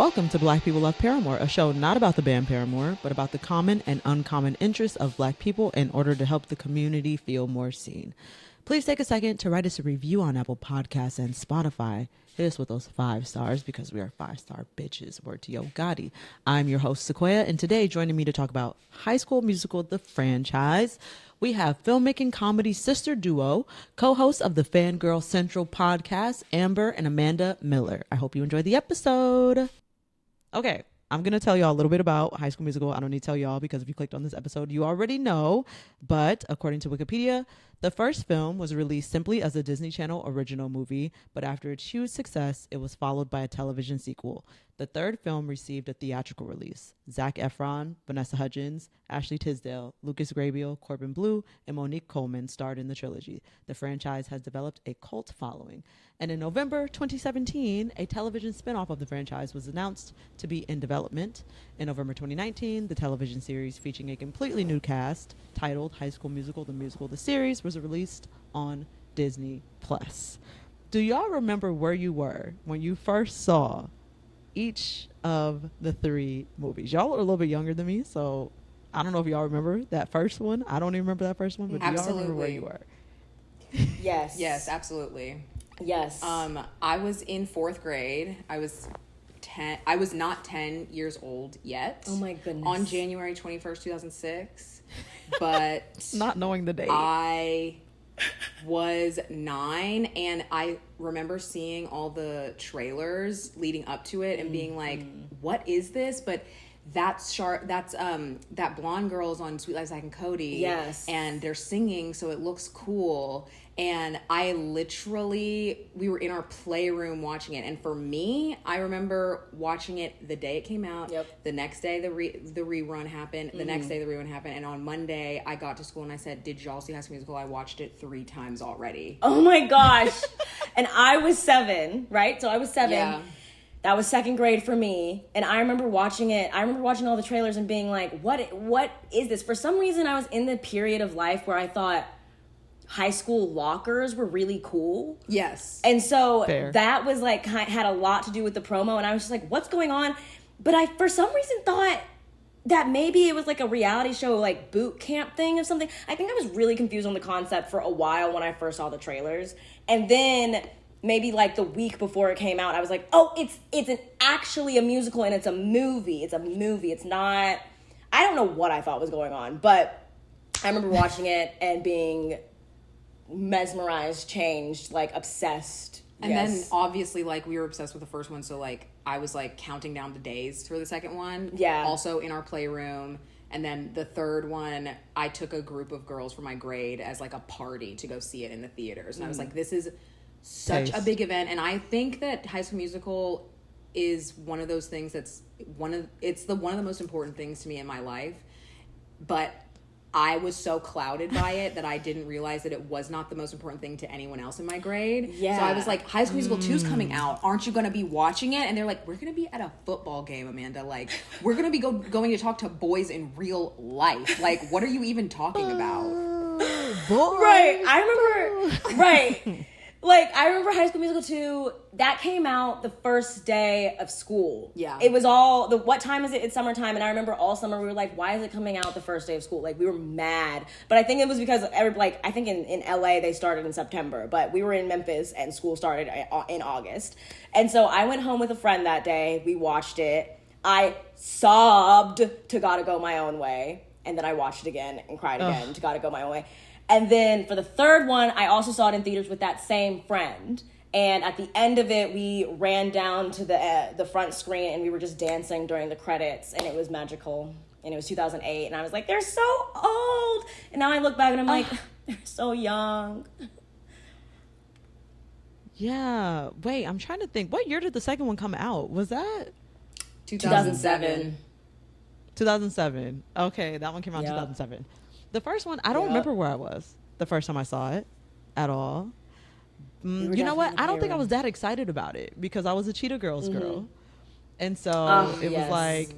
Welcome to Black People Love Paramore, a show not about the band Paramore, but about the common and uncommon interests of Black people in order to help the community feel more seen. Please take a second to write us a review on Apple Podcasts and Spotify. Hit us with those 5 stars because we are 5-star bitches. Word to Yo Gotti. I'm your host, Sequoia, and today joining me to talk about High School Musical, the franchise, we have filmmaking comedy sister duo, co-hosts of the Fangirl Central podcast, Amber and Amanda Miller. I hope you enjoy the episode. Okay, I'm going to tell y'all a little bit about High School Musical. I don't need to tell y'all because if you clicked on this episode, you already know. But according to Wikipedia, the first film was released simply as a Disney Channel original movie, but after its huge success, it was followed by a television sequel. The third film received a theatrical release. Zac Efron, Vanessa Hudgens, Ashley Tisdale, Lucas Grabeel, Corbin Bleu, and Monique Coleman starred in the trilogy. The franchise has developed a cult following. And in November 2017, a television spinoff of the franchise was announced to be in development. In November 2019, the television series featuring a completely new cast titled High School Musical, the Musical, the Series was released on Disney+. Do y'all remember where you were when you first saw each of the 3 movies? Y'all are a little bit younger than me, so I don't know if y'all remember that first one. I don't even remember that first one, but do y'all remember where you were? Yes. Yes, absolutely. Yes. I was in 4th grade. I was not 10 years old yet. Oh my goodness. On January 21st, 2006. But Not knowing the date. I was 9, and I remember seeing all the trailers leading up to it and being like, what is this? But that blonde girl is on Sweet Life, Zack and Cody. Yes. And they're singing, so it looks cool. And we were in our playroom watching it. And for me, I remember watching it the day it came out. Yep. The next day, the rerun happened. The next day, the rerun happened. And on Monday, I got to school and I said, did y'all see High School Musical? I watched it 3 times already. Oh my gosh. And I was 7, right? So I was 7. Yeah. That was 2nd grade for me. And I remember watching it. I remember watching all the trailers and being like, what is this? For some reason, I was in the period of life where I thought high school lockers were really cool. Yes. And so Fair. that was like, had a lot to do with the promo. And I was just like, what's going on? But I, for some reason, thought that maybe it was like a reality show, like boot camp thing or something. I think I was really confused on the concept for a while when I first saw the trailers. And then maybe like the week before it came out, I was like, oh, it's actually a musical and it's a movie. It's a movie. It's not, I don't know what I thought was going on, but I remember watching it and being mesmerized, changed, like obsessed. And then obviously, like, we were obsessed with the first one, so like I was like counting down the days for the second one. Yeah. Also in our playroom. And then the third one, I took a group of girls from my grade as like a party to go see it in the theaters. And I was like, this is such a big event. And I think that High School Musical is one of those things that's one of the most important things to me in my life. But I was so clouded by it that I didn't realize that it was not the most important thing to anyone else in my grade. Yeah. So I was like, High School Musical 2's coming out. Aren't you going to be watching it? And they're like, we're going to be at a football game, Amanda. Like, we're going to be going to talk to boys in real life. Like, what are you even talking about? Right. I remember, right. Like, I remember High School Musical 2, that came out the first day of school. Yeah. It was all, what time is it? It's summertime. And I remember all summer we were like, why is it coming out the first day of school? Like, we were mad. But I think it was because, I think in LA they started in September. But we were in Memphis and school started in August. And so I went home with a friend that day. We watched it. I sobbed to Gotta Go My Own Way. And then I watched it again and cried again to Gotta Go My Own Way. And then for the third one, I also saw it in theaters with that same friend. And at the end of it, we ran down to the front screen and we were just dancing during the credits. And it was magical. And it was 2008. And I was like, they're so old. And now I look back and I'm like, they're so young. Yeah. Wait, I'm trying to think. What year did the second one come out? Was that 2007. 2007? Okay, that one came out in 2007. The first one, I don't remember where I was the first time I saw it at all. You know what? I don't think I was that excited about it because I was a Cheetah Girls girl. And so it was like,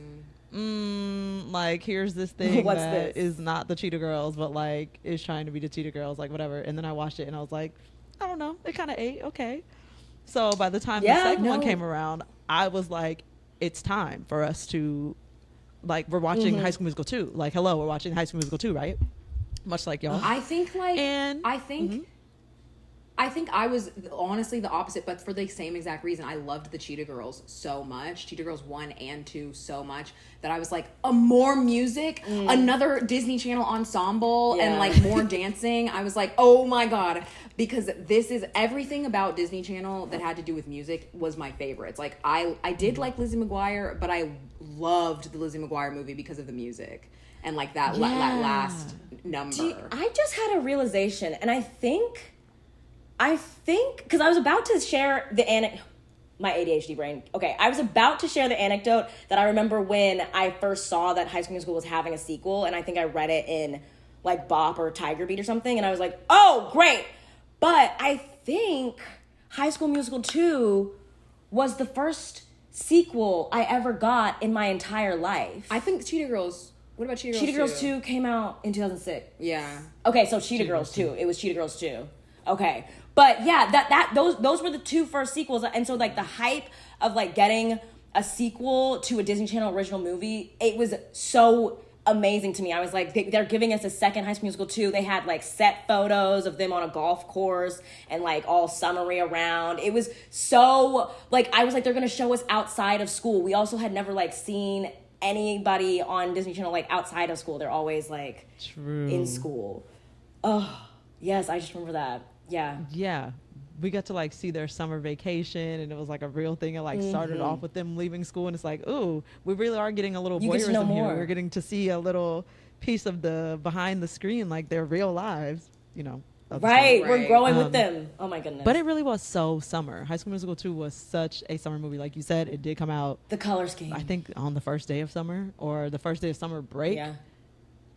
here's this thing that is not the Cheetah Girls, but like is trying to be the Cheetah Girls, like whatever. And then I watched it and I was like, I don't know. It kind of ate. Okay. So by the time the second one came around, I was like it's time for us to, like, we're watching High School Musical 2. Like, hello, we're watching High School Musical 2, right? Much like y'all. I think like And I think I was honestly the opposite, but for the same exact reason. I loved the Cheetah Girls so much, Cheetah Girls 1 and 2 so much, that I was like, more music, another Disney Channel ensemble, and like more dancing. I was like, oh my God, because this is everything about Disney Channel that had to do with music was my favorites. Like I did like Lizzie McGuire, but I loved the Lizzie McGuire movie because of the music and like that last number. I just had a realization, and I think because I was about to share my ADHD brain. Okay, I was about to share the anecdote that I remember when I first saw that High School Musical was having a sequel, and I think I read it in like Bop or Tiger Beat or something, and I was like, oh, great. But I think High School Musical 2 was the first sequel I ever got in my entire life. I think Cheetah Girls. What about Cheetah Girls 2? Cheetah Girls 2 came out in 2006. Yeah. Okay, so Cheetah Girls 2. It was Cheetah Girls 2. Okay. But yeah, those were the two first sequels, and so like the hype of like getting a sequel to a Disney Channel original movie, it was so amazing to me. I was like, they're giving us a second High School Musical 2. They had like set photos of them on a golf course and like all summery around. It was so like, I was like, they're gonna show us outside of school. We also had never like seen anybody on Disney Channel like outside of school. They're always like in school. Oh yes, I just remember that. Yeah, we got to like see their summer vacation, and it was like a real thing. It like started off with them leaving school, and it's like, ooh, we really are getting a little voyeurism here. We're getting to see a little piece of the behind the screen, like their real lives, you know. Right, we're growing with them. Oh my goodness. But it really was so summer. High School Musical 2 was such a summer movie. Like you said, it did come out, the color scheme, I think on the first day of summer or the first day of summer break. Yeah.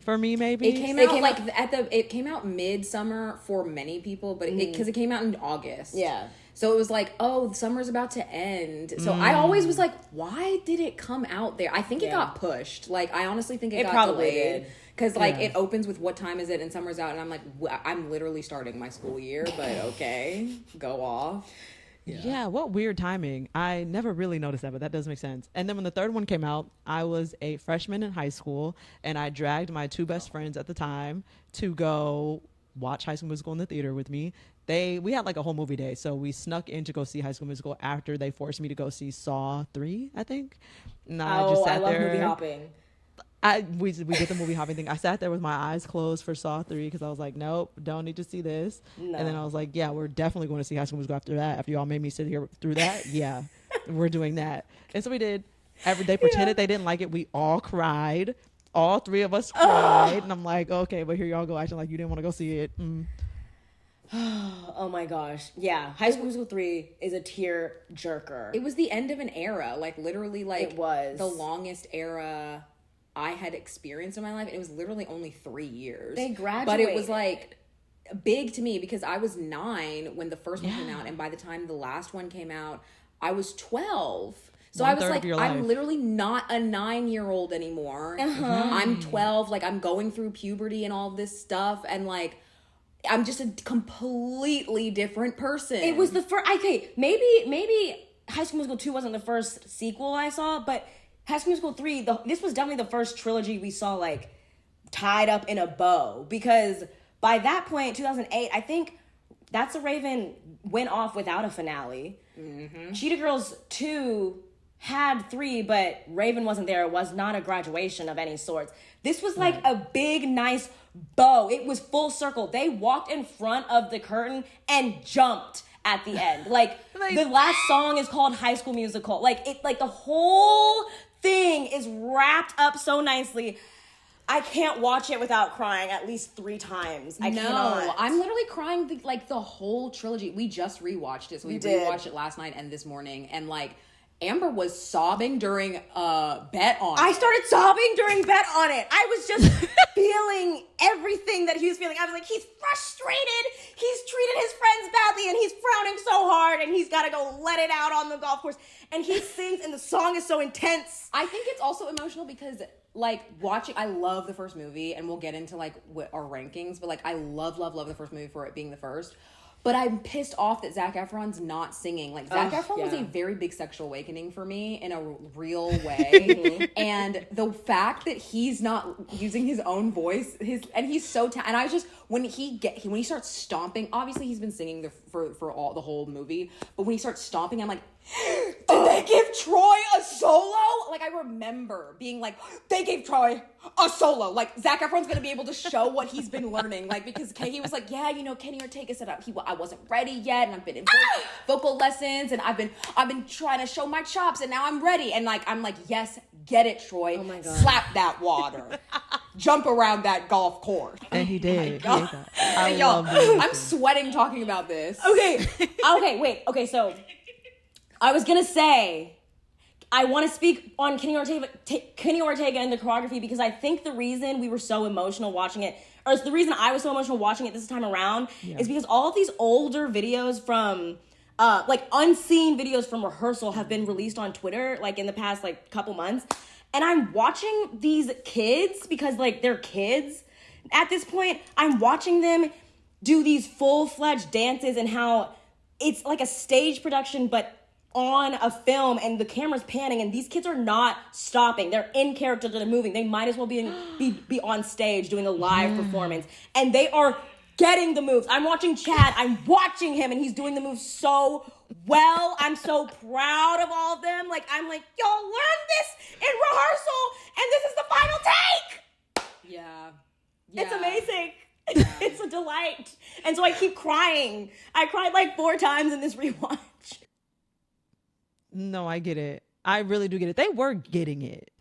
For me, maybe it came out midsummer for many people, but because it came out in August. Yeah. So it was like, oh, the summer's about to end. So I always was like, why did it come out there? I think it got pushed. Like, I honestly think it got probably delayed. Because, like, it opens with what time is it and summer's out. And I'm like, I'm literally starting my school year, but okay, go off. Yeah, what weird timing. I never really noticed that, but that does make sense. And then when the third one came out, I was a freshman in high school, and I dragged my two best friends at the time to go watch High School Musical in the theater with me. We had like a whole movie day, so we snuck in to go see High School Musical after they forced me to go see Saw 3, I think. And I just sat I love there. movie hopping. We did the movie hopping thing. I sat there with my eyes closed for Saw 3 because I was like, nope, don't need to see this. No. And then I was like, yeah, we're definitely going to see High School Musical after that. After y'all made me sit here through that, yeah, we're doing that. And so we did. They pretended they didn't like it. We all cried. All three of us cried. And I'm like, okay, but here y'all go acting like you didn't want to go see it. Oh my gosh. Yeah. High School Musical 3 is a tear jerker. It was the end of an era. Like, literally, like, it was the longest era I had experienced in my life. And it was literally only 3 years. They graduated. But it was like big to me because I was 9 when the first one came out. And by the time the last one came out, I was 12. So I was like, I'm literally not a 9-year-old anymore. I'm 12. Like, I'm going through puberty and all this stuff. And like, I'm just a completely different person. It was the first. Okay, maybe High School Musical 2 wasn't the first sequel I saw, but High School Musical 3, this was definitely the first trilogy we saw like tied up in a bow, because by that point, 2008, I think That's a Raven went off without a finale. Cheetah Girls 2 had 3, but Raven wasn't there. It was not a graduation of any sorts. This was like a big, nice bow. It was full circle. They walked in front of the curtain and jumped at the end. Like the last song is called High School Musical. Like the whole thing is wrapped up so nicely. I can't watch it without crying at least 3 times. I cannot. I'm literally crying the whole trilogy. We just rewatched it. So we rewatched it last night and this morning. And like, Amber was sobbing during Bet On It. I started sobbing during Bet On It. I was just feeling everything that he was feeling. I was like, he's frustrated. He's treated his friends badly and he's frowning so hard and he's got to go let it out on the golf course. And he sings and the song is so intense. I think it's also emotional because like watching, I love the first movie and we'll get into like our rankings, but like I love the first movie for it being the first. But I'm pissed off that Zac Efron's not singing. Like, Zac Efron was a very big sexual awakening for me in a real way. And the fact that he's not using his own voice, and he's so and I just when he starts stomping, obviously he's been singing for the whole movie, but when he starts stomping, I'm like, did they give Troy a solo? Like, I remember being like, they gave Troy a solo. Like, Zac Efron's gonna be able to show what he's been learning. Like, because he was like, yeah, Kenny Ortega said I wasn't ready yet, and I've been in vocal lessons, and I've been trying to show my chops, and now I'm ready. And like, I'm like, yes, get it, Troy. Oh my God. Slap that water. Jump around that golf course. And he did. I love this. I'm sweating talking about this. Okay, so I was gonna say, I want to speak on Kenny Ortega and the choreography, because I think the reason we were so emotional watching it, or it's the reason I was so emotional watching it this time around, is because all of these older videos from, like unseen videos from rehearsal have been released on Twitter, like in the past like couple months, and I'm watching these kids, because like they're kids at this point, I'm watching them do these full-fledged dances, and how it's like a stage production, but on a film, and the camera's panning, and these kids are not stopping. They're in character, they're moving. They might as well be on stage doing a live performance, and they are getting the moves. I'm watching Chad, I'm watching him, and he's doing the moves so well. I'm so proud of all of them. Like, I'm like, y'all learned this in rehearsal, and this is the final take. Yeah. It's amazing. It's a delight. And so I keep crying. I cried like 4 times in this rewatch. No, I get it. I really do get it. They were getting it.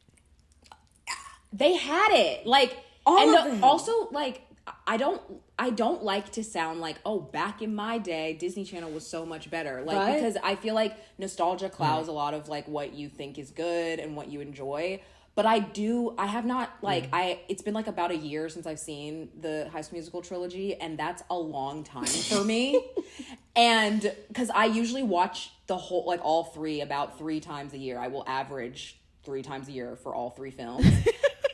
They had it. Like, also, like, I don't like to sound like, oh, back in my day, Disney Channel was so much better. Like, because I feel like nostalgia clouds a lot of like what you think is good and what you enjoy. But I have not, like, it's been like about a year since I've seen the High School Musical trilogy, and that's a long time for me. And because I usually watch the whole, like, all 3 about 3 times a year. I will average 3 times a year for all 3 films.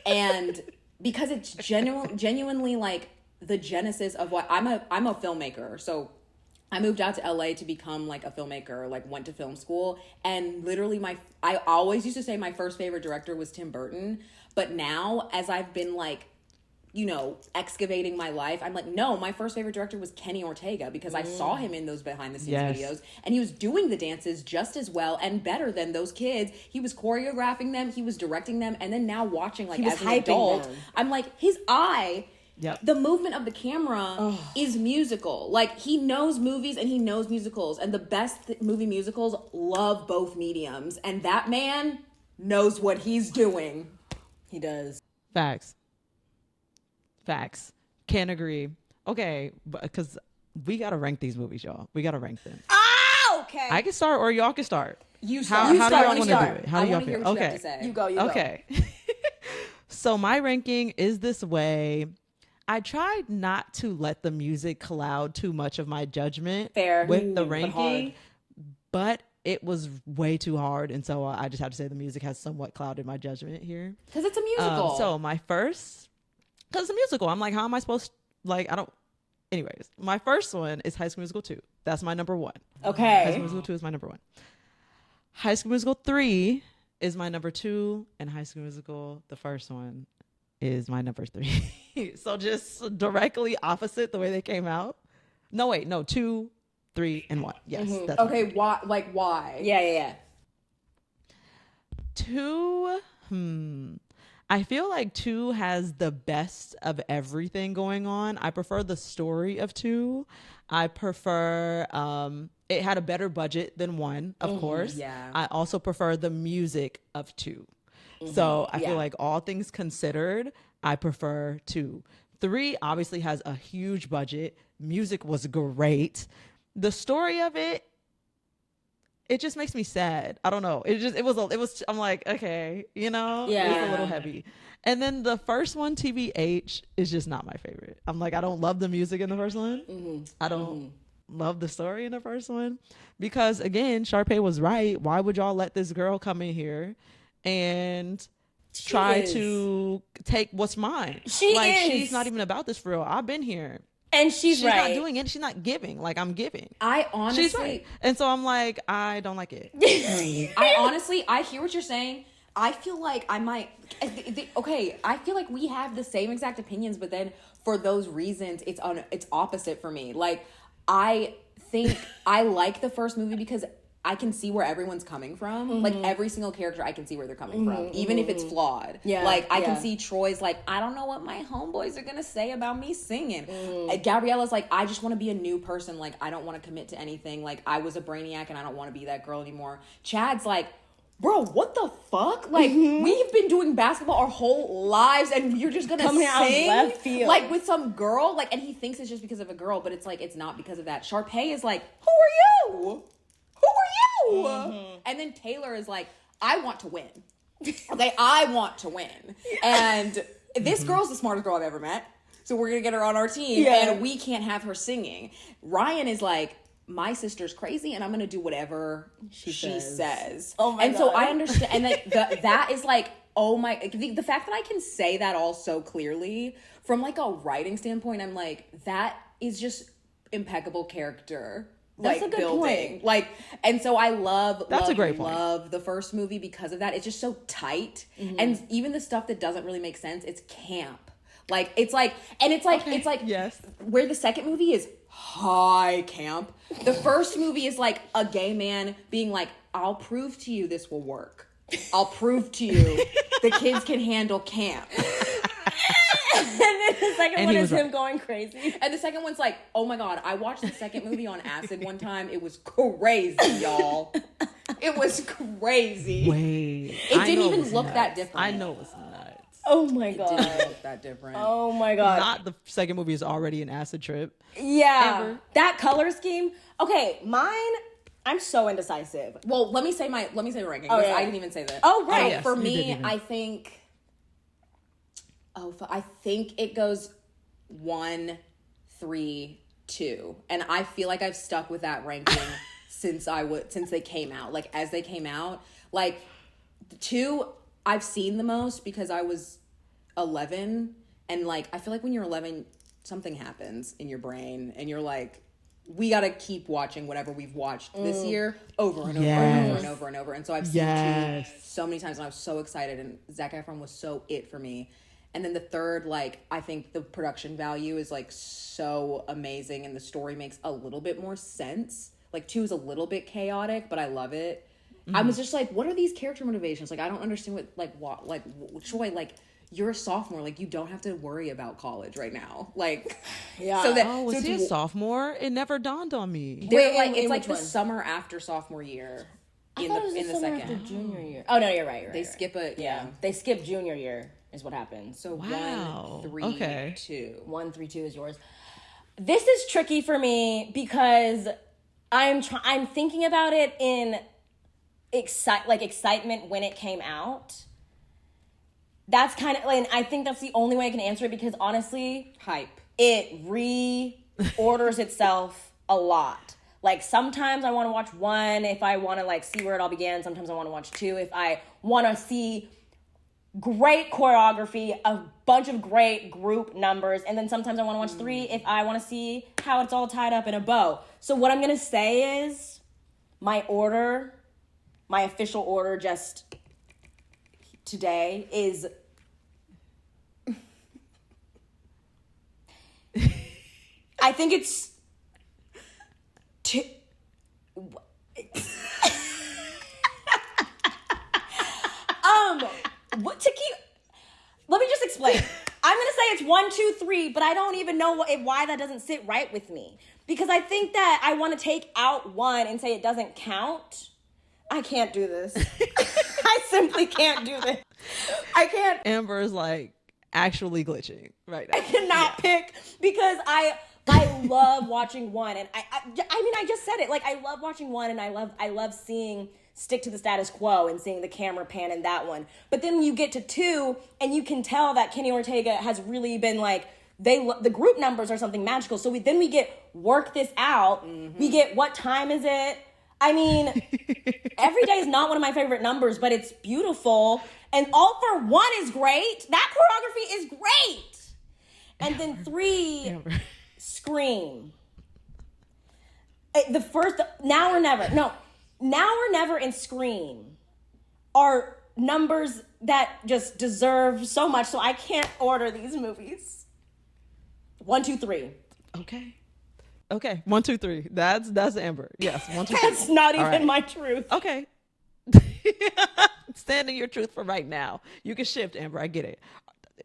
And because it's genuinely like the genesis of what I'm a filmmaker. So I moved out to LA to become like a filmmaker, like went to film school, and literally I always used to say my first favorite director was Tim Burton, but now as I've been like, excavating my life, I'm like, no, my first favorite director was Kenny Ortega, because I saw him in those behind the scenes videos, and he was doing the dances just as well and better than those kids. He was choreographing them, he was directing them, and then now watching, like, as an adult, I'm like, his eye... Yep. The movement of the camera is musical. Like, he knows movies and he knows musicals, and the best movie musicals love both mediums, and that man knows what he's doing. He does. Facts. Can't agree. Okay, because we gotta rank these movies, y'all. We gotta rank them. Oh, okay. I can start, or y'all can start. You start. How do y'all want to do it? How do y'all feel? Okay. You go. Okay. So my ranking is this way. I tried not to let the music cloud too much of my judgment with the ranking, but it was way too hard. And so I just have to say the music has somewhat clouded my judgment here. Because it's a musical. So because it's a musical, I'm like, how am I supposed to, anyways, my first one is High School Musical 2. That's my number 1. Okay. High School Musical 2 is my number 1. High School Musical 3 is my number 2, and High School Musical, the first one, is my number 3. So just directly opposite the way they came out. No, wait, no, 2, 3, and 1. Yes. Mm-hmm. That's okay. Why? Like, why? Yeah. 2. I feel like 2 has the best of everything going on. I prefer the story of 2. I prefer. It had a better budget than 1, of course. Yeah. I also prefer the music of 2. So I feel like all things considered, I prefer 2. 3 obviously has a huge budget. Music was great. The story of it just makes me sad. I don't know. I'm like, okay, it's a little heavy. And then the first one, TBH, is just not my favorite. I'm like, I don't love the music in the first one. I don't love the story in the first one, because again, Sharpay was right. Why would y'all let this girl come in here and try to take what's mine? She's not even about this for real. I've been here. And she's right. not doing it. She's not giving. Like, I'm giving. I honestly... She's right. And so I'm like, I don't like it. I hear what you're saying. I feel like I might... Okay, I feel like we have the same exact opinions, but then for those reasons, it's opposite for me. Like, I think I like the first movie because I can see where everyone's coming from. Mm-hmm. Like, every single character, I can see where they're coming from, even if it's flawed. Yeah, like, I can see Troy's like, I don't know what my homeboys are gonna say about me singing. Gabriella's like, I just want to be a new person. Like, I don't want to commit to anything. Like, I was a brainiac and I don't want to be that girl anymore. Chad's like, bro, what the fuck? Like, we've been doing basketball our whole lives, and you're just gonna sing out of left field, like, with some girl? Like, and he thinks it's just because of a girl, but it's like, it's not because of that. Sharpay is like, who are you? Who are you? And then Taylor is like, I want to win. Okay, I want to win. And this girl's the smartest girl I've ever met, so we're gonna get her on our team, and we can't have her singing. Ryan is like, my sister's crazy and I'm gonna do whatever she says. Oh my God. So I understand, and like that is like, oh my, the fact that I can say that all so clearly from like a writing standpoint, I'm like, that is just impeccable character. That's like, a good building point. Like, and so I love the first movie because of that. It's just so tight, and even the stuff that doesn't really make sense, it's camp. Like, it's like yes, where the second movie is high camp. The first movie is like a gay man being like, I'll prove to you this will work. I'll prove to you the kids can handle camp. And then the second one is him going crazy. And the second one's like, oh my God, I watched the second movie on acid one time. It was crazy, y'all. It was crazy. Wait. It didn't even look that different. I know it's nuts. Oh my God. It didn't look that different. Oh my God. Not the second movie is already an acid trip. Yeah. Ever. That color scheme. Okay, mine, I'm so indecisive. Well, let me say my ranking. Oh, yeah. I didn't even say that. Oh, right. So yes, for me, I think it goes 1, 3, 2. And I feel like I've stuck with that ranking since they came out. Like, as they came out, like, 2 I've seen the most because I was 11, and like, I feel like when you're 11, something happens in your brain and you're like, we got to keep watching whatever we've watched this year over and over and over and over and over. And so I've seen 2 so many times, and I was so excited, and Zac Efron was so it for me. And then the third, like, I think the production value is like so amazing, and the story makes a little bit more sense. Like, 2 is a little bit chaotic, but I love it. I was just like, what are these character motivations? Like, I don't understand Troy, like, you're a sophomore. Like, you don't have to worry about college right now. Like, yeah. Was he a sophomore? It never dawned on me. It's like the summer after sophomore year. I thought it was the summer after junior year. Oh, no, you're right. They skip it. Yeah. They skip junior year is what happens. So 1, 3, 2. 1, 3, 2 is yours. This is tricky for me because I'm thinking about it in excitement when it came out. That's kind of, and I think that's the only way I can answer it, because honestly, hype. It reorders itself a lot. Like, sometimes I want to watch 1 if I want to like see where it all began. Sometimes I want to watch 2 if I want to see great choreography, a bunch of great group numbers, and then sometimes I want to watch 3 if I want to see how it's all tied up in a bow. So what I'm gonna say is my official order just today is I think it's let me just explain. I'm gonna say it's 1, 2, 3, but I don't even know why that doesn't sit right with me, because I think that I want to take out 1 and say it doesn't count. I can't do this. I simply can't do this. I can't. Amber is like actually glitching right now. I cannot pick, because I love watching 1, and I mean, I just said it. Like, I love watching 1, and I love seeing stick to the status quo and seeing the camera pan in that one. But then you get to 2, and you can tell that Kenny Ortega has really been like, the group numbers are something magical. So we get work this out. Mm-hmm. We get, what time is it? I mean, every day is not one of my favorite numbers, but it's beautiful. And All for One is great. That choreography is great. And then 3 Scream. The first Now or Never. No, Now or Never and Scream are numbers that just deserve so much. So I can't order these movies. 1, 2, 3. Okay. 1, 2, 3. That's Amber. Yes. 1, 2, 3. That's not even right. my truth. Okay. Stand in your truth for right now. You can shift, Amber. I get it.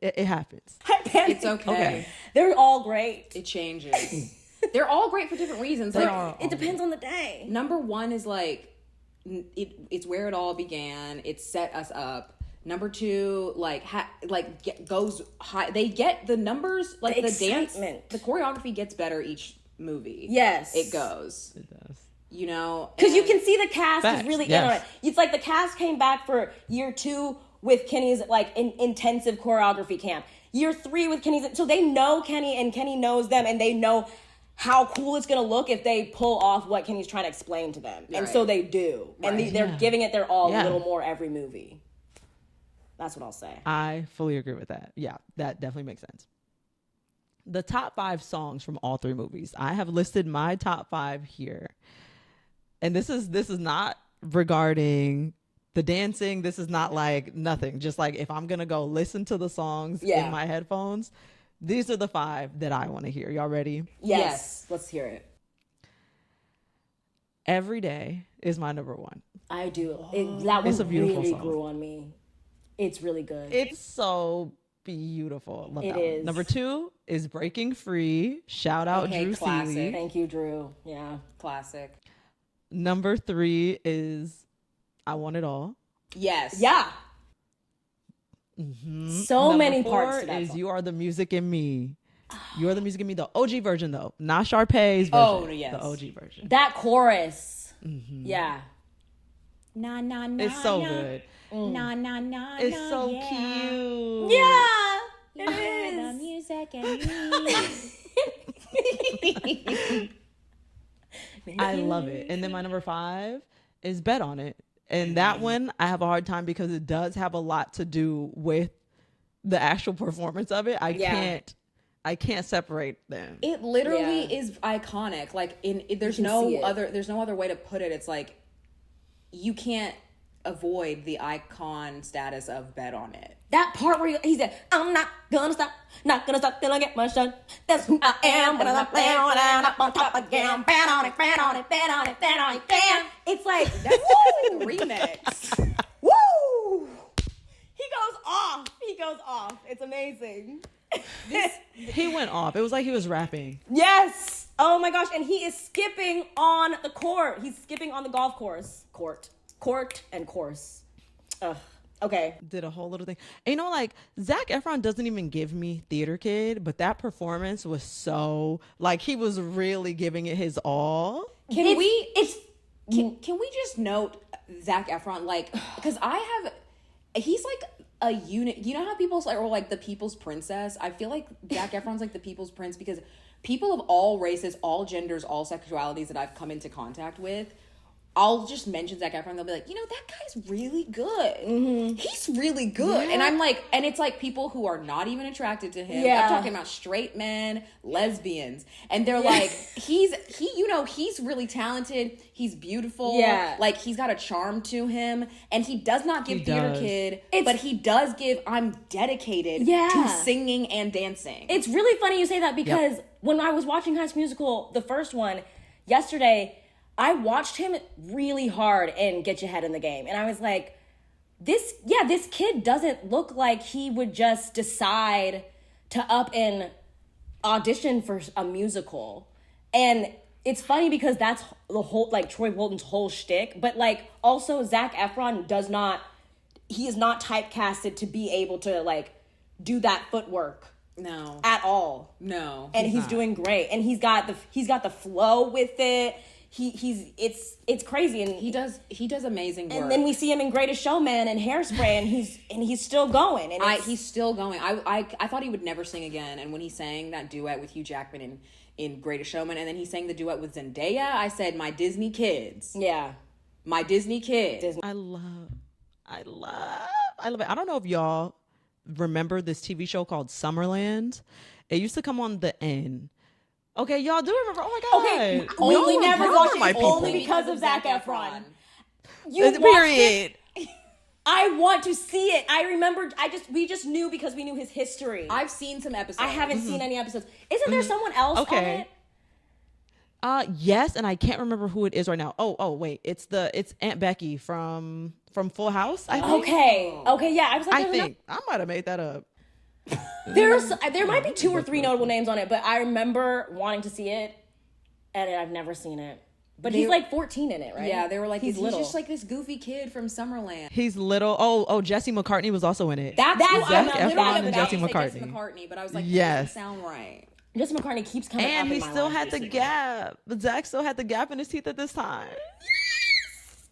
It happens. It's okay. They're all great. It changes. They're all great for different reasons. It depends on the day. Number one is like, it's where it all began. It set us up. Number two, goes high. They get the numbers, like the dance, the choreography gets better each movie. Yes, it goes. It does. You know, because you can see the cast is really in on it. Yes. It's like the cast came back for year 2 with Kenny's intensive choreography camp. Year 3 with Kenny's, so they know Kenny and Kenny knows them, and they know how cool it's gonna look if they pull off what Kenny's trying to explain to them, and so they do, and they're giving it their all a little more every movie. That's what I'll say. I fully agree with that. Yeah, that definitely makes sense. The top 5 songs from all 3 movies. I have listed my top 5 here. And this is not regarding the dancing. This is not like nothing. Just like if I'm going to go listen to the songs in my headphones, these are the 5 that I want to hear. Y'all ready? Yes. Let's hear it. Every Day is my number 1. I do. That one It's a beautiful really song. grew on me. It's really good. It's so beautiful. Love it that is. One. Number 2 is Breaking Free. Shout out Drew classic. Seeley. Thank you, Drew. Yeah. Classic. Number 3 is I Want It All. Yes. Yeah. So Number many 4 parts to that is song. You Are the Music in Me. You Are the Music in Me, the OG version though, not Sharpay's version. Oh, yes. The OG version. That chorus. Yeah. Na na na. It's so good. Na na na. It's so cute. Yeah. It The is. music and I love it. And then my number 5 is Bet on It. And that one I have a hard time because it does have a lot to do with the actual performance of it. I can't separate them. It literally is iconic. Like there's no other way to put it. It's like you can't avoid the icon status of Bet on It. That part where he said, I'm not gonna stop till I get my shot. That's who I am, but I'm not playing when I'm up on top again. Bet on it, bet on it, bet on it, bet on it, bam. It's like, That's like the remix. woo! He goes off. It's amazing. He went off. It was like he was rapping. Yes! Oh my gosh, and he is skipping on the court. He's skipping on the golf course. Court and course. Ugh. Okay. Did a whole little thing. And you know, like Zac Efron doesn't even give me theater kid, but that performance was so like he was really giving it his all. Can we just note Zac Efron, like, because he's like a unit. You know how people say, or like the people's princess? I feel like Zac Efron's like the people's prince because people of all races, all genders, all sexualities that I've come into contact with, I'll just mention Zac Efron. They'll be like, that guy's really good. Mm-hmm. He's really good. Yeah. And I'm like, and it's like people who are not even attracted to him. Yeah. I'm talking about straight men, lesbians. And they're like, he's really talented. He's beautiful. Yeah. Like he's got a charm to him. And he does not give theater kid, but he does give, I'm dedicated to singing and dancing. It's really funny you say that because when I was watching High School Musical, the first one, yesterday, I watched him really hard in Get Your Head in the Game. And I was like, this kid doesn't look like he would just decide to up and audition for a musical. And it's funny because that's the whole, like, Troy Bolton's whole shtick. But, like, also Zac Efron he is not typecasted to be able to, like, do that footwork. No. At all. No. And he's doing great. And he's got the flow with it. It's crazy, and he does amazing work. And then we see him in Greatest Showman and Hairspray, and he's still going. And he's still going. I thought he would never sing again, and when he sang that duet with Hugh Jackman in Greatest Showman, and then he sang the duet with Zendaya, I said, my Disney kids. Yeah, my Disney kids. I love it. I don't know if y'all remember this TV show called Summerland. It used to come on the N. Okay, y'all do remember. Oh my god. Okay, only never remember watched my it people. only because of Zac Efron. You watched Period. it. I want to see it. I remember. We just knew because we knew his history. I've seen some episodes. I haven't seen any episodes. Isn't there someone else on it? Yes, and I can't remember who it is right now. Oh, wait, it's Aunt Becky from Full House. I think. Okay, yeah. I was like, I might have made that up. there might be 2 or 3 notable names on it, but I remember wanting to see it, and I've never seen it. But he's like 14 in it, right? Yeah, they were like, he's little. just like this goofy kid from Summerland. He's little. Oh, Jesse McCartney was also in it. That's Zac I'm Efron and Jesse Jesse McCartney. McCartney, but I was like, Yes. that doesn't sound right. Jesse McCartney keeps coming up And in he my still life had the recently. gap. But Zach still had the gap in his teeth at this time.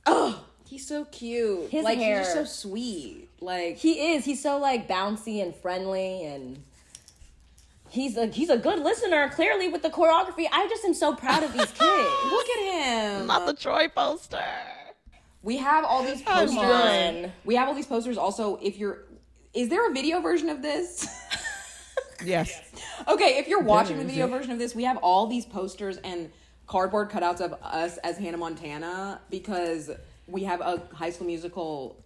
Oh, he's so cute. His like hair. he's just so sweet. Like He is. He's so like bouncy and friendly, and he's a good listener. Clearly, with the choreography, I just am so proud of these kids. look at him. Not the Troy poster. We have all these Come posters. on. We have all these posters. Also, is there a video version of this? Yes. Okay, if you're watching the video yeah. version of this, we have all these posters and cardboard cutouts of us as Hannah Montana because we have a High School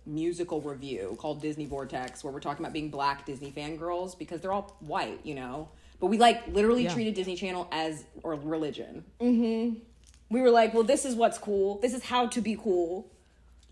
musical review called Disney Vortex where we're talking about being black Disney fangirls because they're all white, you know. But we like literally treated Disney Channel as or religion. We were like, well, this is what's cool. This is how to be cool.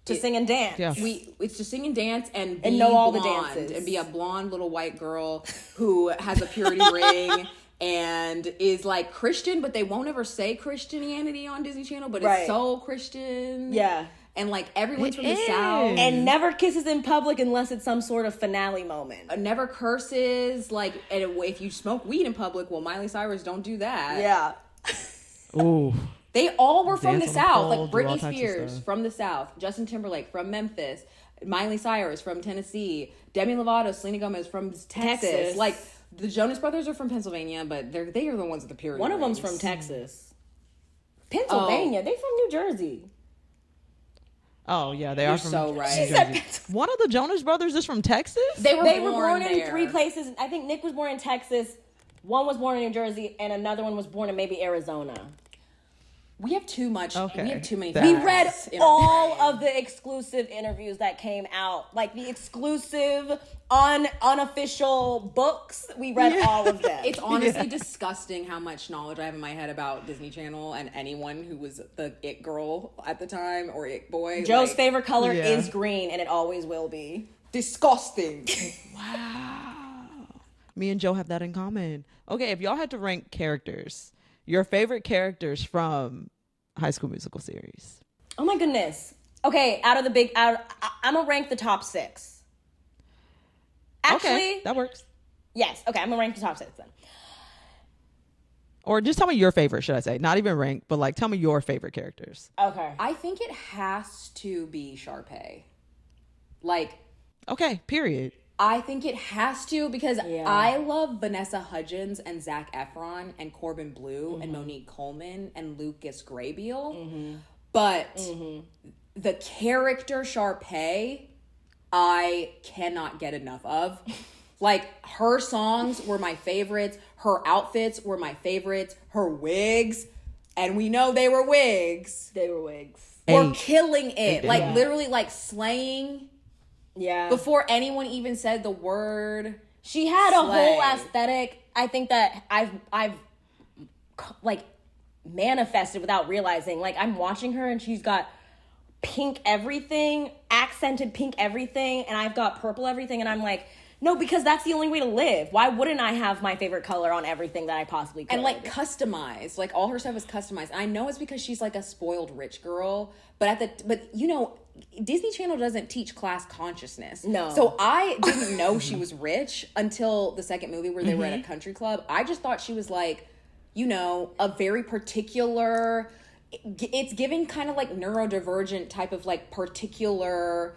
To sing and dance. Yeah. It's to sing and dance and be know all the blonde dances. and be a blonde little white girl who has a purity ring and is like Christian, but they won't ever say Christianity on Disney Channel, but Right. it's so Christian. Yeah. And like everyone's It from the is. South. And never kisses in public unless it's some sort of finale moment. Never curses. Like, and if you smoke weed in public, well, Miley Cyrus don't do that. Yeah. Ooh. They all were from the Dance on the South, pole, like do all Britney types of Spears stuff. from the South, Justin Timberlake from Memphis, Miley Cyrus from Tennessee, Demi Lovato, Selena Gomez from Texas. Like the Jonas Brothers are from Pennsylvania, but they are the ones with the purity. One of them's rings. from Texas. Pennsylvania. They from New Jersey. Oh yeah, they You're are from so right. New She Jersey. One of the Jonas Brothers is from Texas. They were born in there. 3 places. I think Nick was born in Texas. One was born in New Jersey, and another one was born in maybe Arizona. We have too much. Okay. We have too many. We We facts read in our all brain. of the exclusive interviews that came out, like the exclusive, unofficial books. We read all of them. It's honestly disgusting how much knowledge I have in my head about Disney Channel and anyone who was the it girl at the time or it boy. Joe's like, favorite color Yeah. is green, and it always will be. disgusting. Me and Joe have that in common. Okay, if y'all had to rank characters, your favorite characters from High School Musical series. Oh my goodness. Okay, I'm gonna rank the top 6. Actually, Okay, that works. yes. Okay, I'm gonna rank the top 6 then. Or just tell me your favorite, should I say? Not even rank, but like tell me your favorite characters. Okay. I think it has to be Sharpay. Like, Okay, period. I think it has to because Yeah. I love Vanessa Hudgens and Zac Efron and Corbin Bleu and Monique Coleman and Lucas Graybeal. But the character Sharpay, I cannot get enough of. Like, her songs were my favorites. Her outfits were my favorites. Her wigs, and we know they were wigs, They were wigs. were Hey. killing it. Like, Yeah. literally, like, slaying. Yeah. Before anyone even said the word, She had a Slay. whole aesthetic. I think that I've like manifested without realizing. Like, I'm watching her and she's got pink everything, accented pink everything, and I've got purple everything, and I'm like, no, because that's the only way to live. Why wouldn't I have my favorite color on everything that I possibly could? and like customized, like all her stuff is customized. I know it's because she's like a spoiled rich girl, but you know, Disney Channel doesn't teach class consciousness. No. So I didn't know she was rich until the second movie where they were at a country club. I just thought she was like, you know, a very particular, it's giving kind of like neurodivergent type of like particular,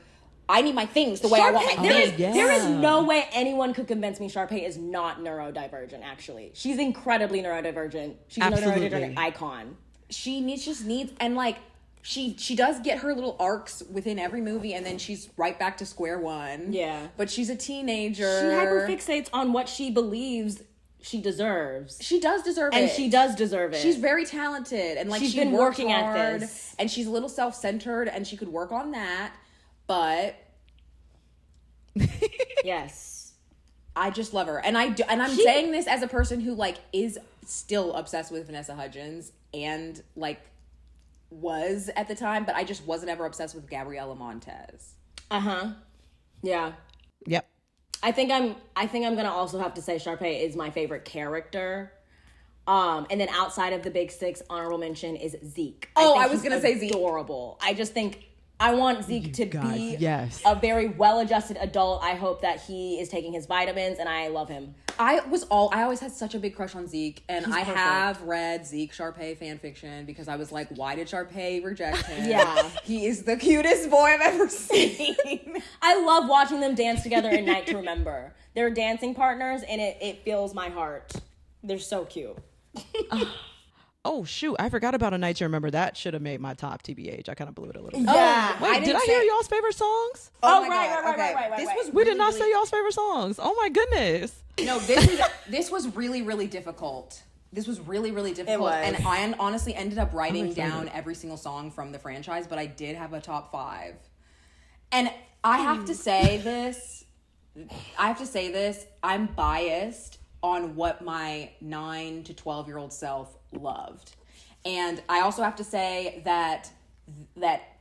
I need my things the way I want my Sharpay, things. there is no way anyone could convince me Sharpay is not neurodivergent, actually. She's incredibly neurodivergent. She's Absolutely. a neurodivergent icon. She just needs, and like she does get her little arcs within every movie, and then she's right back to square one. Yeah. But she's a teenager. She hyperfixates on what she believes she deserves. She does deserve it. And she does deserve it. She's very talented. And like she's she been works working hard, at this. and she's a little self-centered, and she could work on that. But yes, I just love her. And I'm saying this as a person who like is still obsessed with Vanessa Hudgens and like was at the time, but I just wasn't ever obsessed with Gabriella Montez. Yeah. Yep. I think I'm gonna also have to say Sharpay is my favorite character. And then outside of the big six, honorable mention is Zeke. I was gonna say Zeke. Adorable. I just think I want Zeke to be yes. a very well-adjusted adult. I hope that he is taking his vitamins, and I love him. I always had such a big crush on Zeke, and He's I perfect. have read Zeke Sharpay fan fiction because I was like, why did Sharpay reject him? Yeah. He is the cutest boy I've ever seen. I love watching them dance together in Night to Remember. They're dancing partners, and it fills my heart. They're so cute. Oh shoot! I forgot about A Night to Remember. That should have made my top TBH. I kind of blew it a little bit. Yeah. Wait, did I hear y'all's favorite songs? Oh, my right. This was We did not say y'all's favorite songs. Oh my goodness! No, this was really, really difficult. This was really, really difficult. It was. And I honestly ended up writing down every single song from the franchise, but I did have a top 5. And I have to say this. I'm biased on what my 9 to 12-year-old self loved. And I also have to say that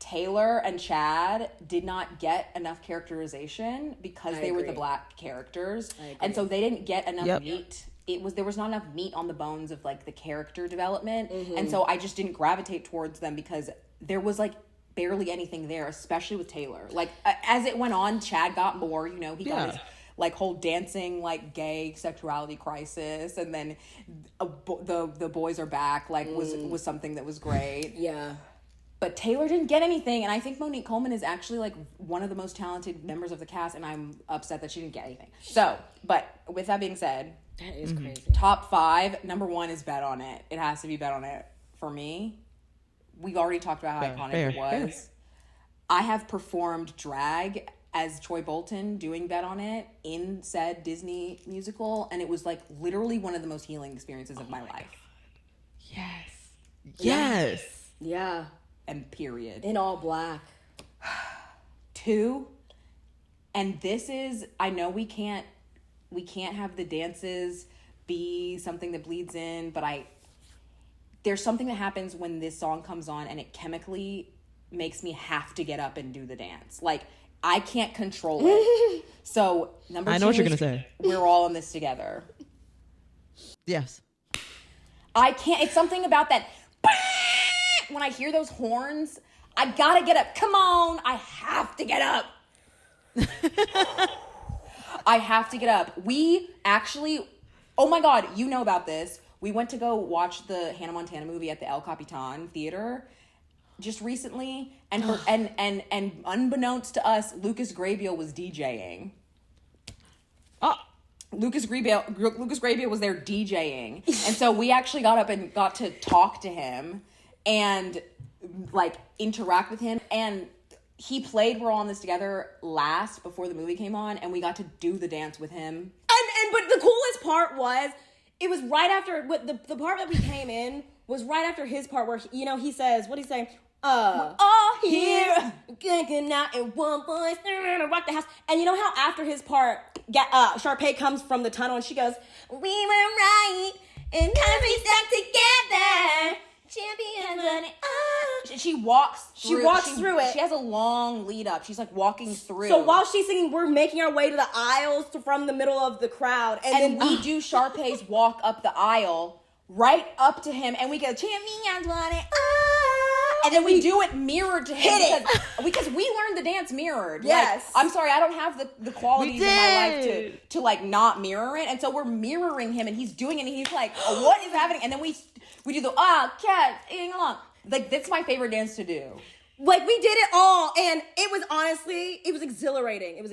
Taylor and Chad did not get enough characterization because they were the black characters. And so they didn't get enough meat. There was not enough meat on the bones of like the character development. And so I just didn't gravitate towards them because there was like barely anything there, especially with Taylor. Like as it went on, Chad got more, he got his like whole dancing like gay sexuality crisis, and then the boys are back like was something that was great. Yeah. But Taylor didn't get anything, and I think Monique Coleman is actually like one of the most talented members of the cast, and I'm upset that she didn't get anything. So, but with that being said, That is crazy. top 5, number 1 is Bet on It. It has to be Bet on It for me. We've already talked about how iconic it was. Fair. I have performed drag as Troy Bolton doing Bet on It in said Disney musical, and it was like literally one of the most healing experiences of my life. Yes. Yeah. And period. In all black. 2, and this is, I know we can't have the dances be something that bleeds in, but there's something that happens when this song comes on and it chemically makes me have to get up and do the dance. Like, I can't control it. So, number 2 I know what you're going to say. We're all in this together. Yes. I can't, it's something about that, when I hear those horns, I gotta get up. Come on, I have to get up. I have to get up. We actually, oh my God, you know about this. We went to go watch the Hannah Montana movie at the El Capitan Theater just recently, and and unbeknownst to us, Lucas Grabeel was DJing. Lucas Grabeel was there DJing, and so we actually got up and got to talk to him and like interact with him, and he played We're All in This Together last before the movie came on, and we got to do the dance with him. But the coolest part was, it was right after the part that we came in was right after his part where he says, what do you say? We're all here, good now in one voice, rock the house. And you know how after his part, Sharpay comes from the tunnel and she goes, "We were right, and now we stuck together, champions running up." She walks through it. She has a long lead up. She's like walking through. So while she's singing, we're making our way to the aisles from the middle of the crowd, and then we do Sharpay's walk up the aisle right up to him, and we go, "Champions running up." And then we do it mirrored to him because we learned the dance mirrored. Yes. Like, I'm sorry, I don't have the qualities in my life to like not mirror it. And so we're mirroring him and he's doing it and he's like, "What is happening?" And then we do the cat eating along. Like, that's my favorite dance to do. Like, we did it all, and it was honestly, it was exhilarating. It was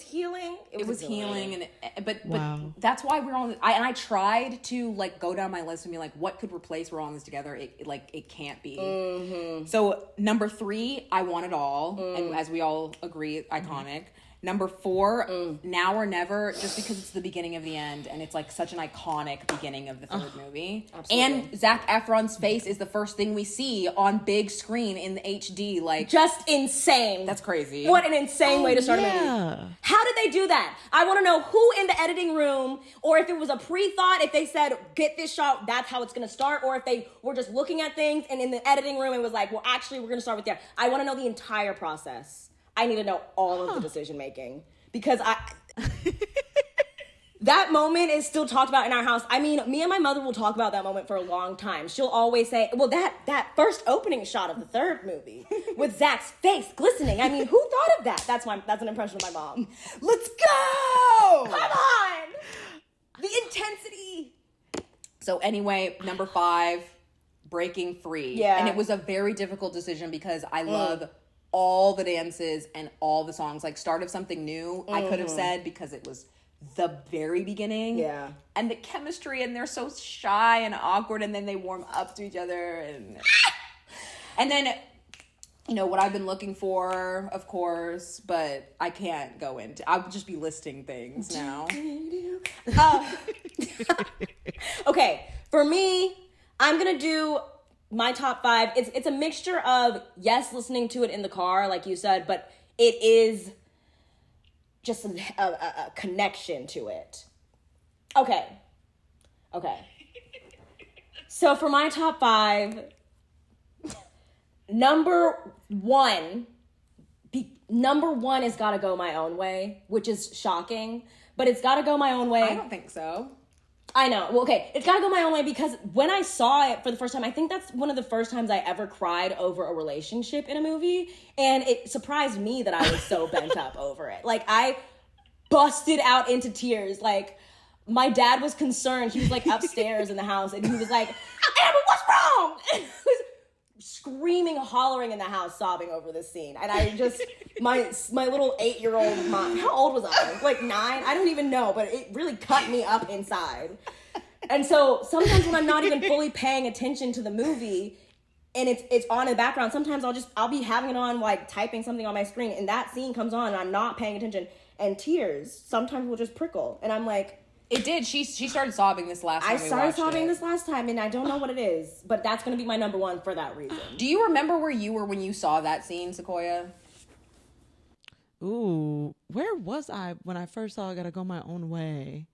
healing. It was healing, but wow. That's why we're on. I tried to like go down my list and be like, what could replace We're All in This Together? It can't be. Mm-hmm. So number 3, I Want It All, and as we all agree, iconic. Number 4, Now or Never, just because it's the beginning of the end and it's like such an iconic beginning of the third movie. Absolutely. And Zac Efron's face is the first thing we see on big screen in the HD. Like, just insane. that's crazy. What an insane way to start a movie. How did they do that? I want to know who in the editing room, or if it was a pre-thought, if they said, get this shot, that's how it's going to start, or if they were just looking at things and in the editing room it was like, well, actually, we're going to start with that. I want to know the entire process. I need to know all of the decision making, because that moment is still talked about in our house. I mean, me and my mother will talk about that moment for a long time. She'll always say, well, that first opening shot of the third movie with Zach's face glistening. I mean, who thought of that? That's an impression of my mom. Let's go! Come on! The intensity. So anyway, number 5, Breaking Free. Yeah. And it was a very difficult decision because I love all the dances and all the songs. Like, Start of Something New, I could have said, because it was the very beginning. Yeah. And the chemistry, and they're so shy and awkward, and then they warm up to each other. And then, you know, What I've Been Looking For, of course, but I can't go into... I'll just be listing things now. Okay, for me, I'm going to do... my top 5, it's a mixture of, yes, listening to it in the car, like you said, but it is just a connection to it. Okay. So for my top 5, number one has Gotta Go My Own Way, which is shocking, but it's Gotta Go My Own Way. I don't think so. I know. Well, okay, it's Gotta Go My Own Way because when I saw it for the first time, I think that's one of the first times I ever cried over a relationship in a movie, and it surprised me that I was so bent up over it. Like, I busted out into tears. Like, my dad was concerned. He was, like, upstairs in the house, and he was like, Amber, what's wrong? And he was screaming, hollering in the house, sobbing over this scene. And I just, my little 8-year-old mom, how old was I? Like 9? I don't even know, but it really cut me up inside. And so sometimes when I'm not even fully paying attention to the movie and it's on in the background, sometimes I'll be having it on, like typing something on my screen, and that scene comes on and I'm not paying attention, and tears sometimes will just prickle. And I'm like, it did. She started sobbing this last time. I started sobbing this last time, and I don't know what it is, but that's going to be my number 1 for that reason. Do you remember where you were when you saw that scene, Sequoia? Ooh, where was I when I first saw I Gotta Go My Own Way?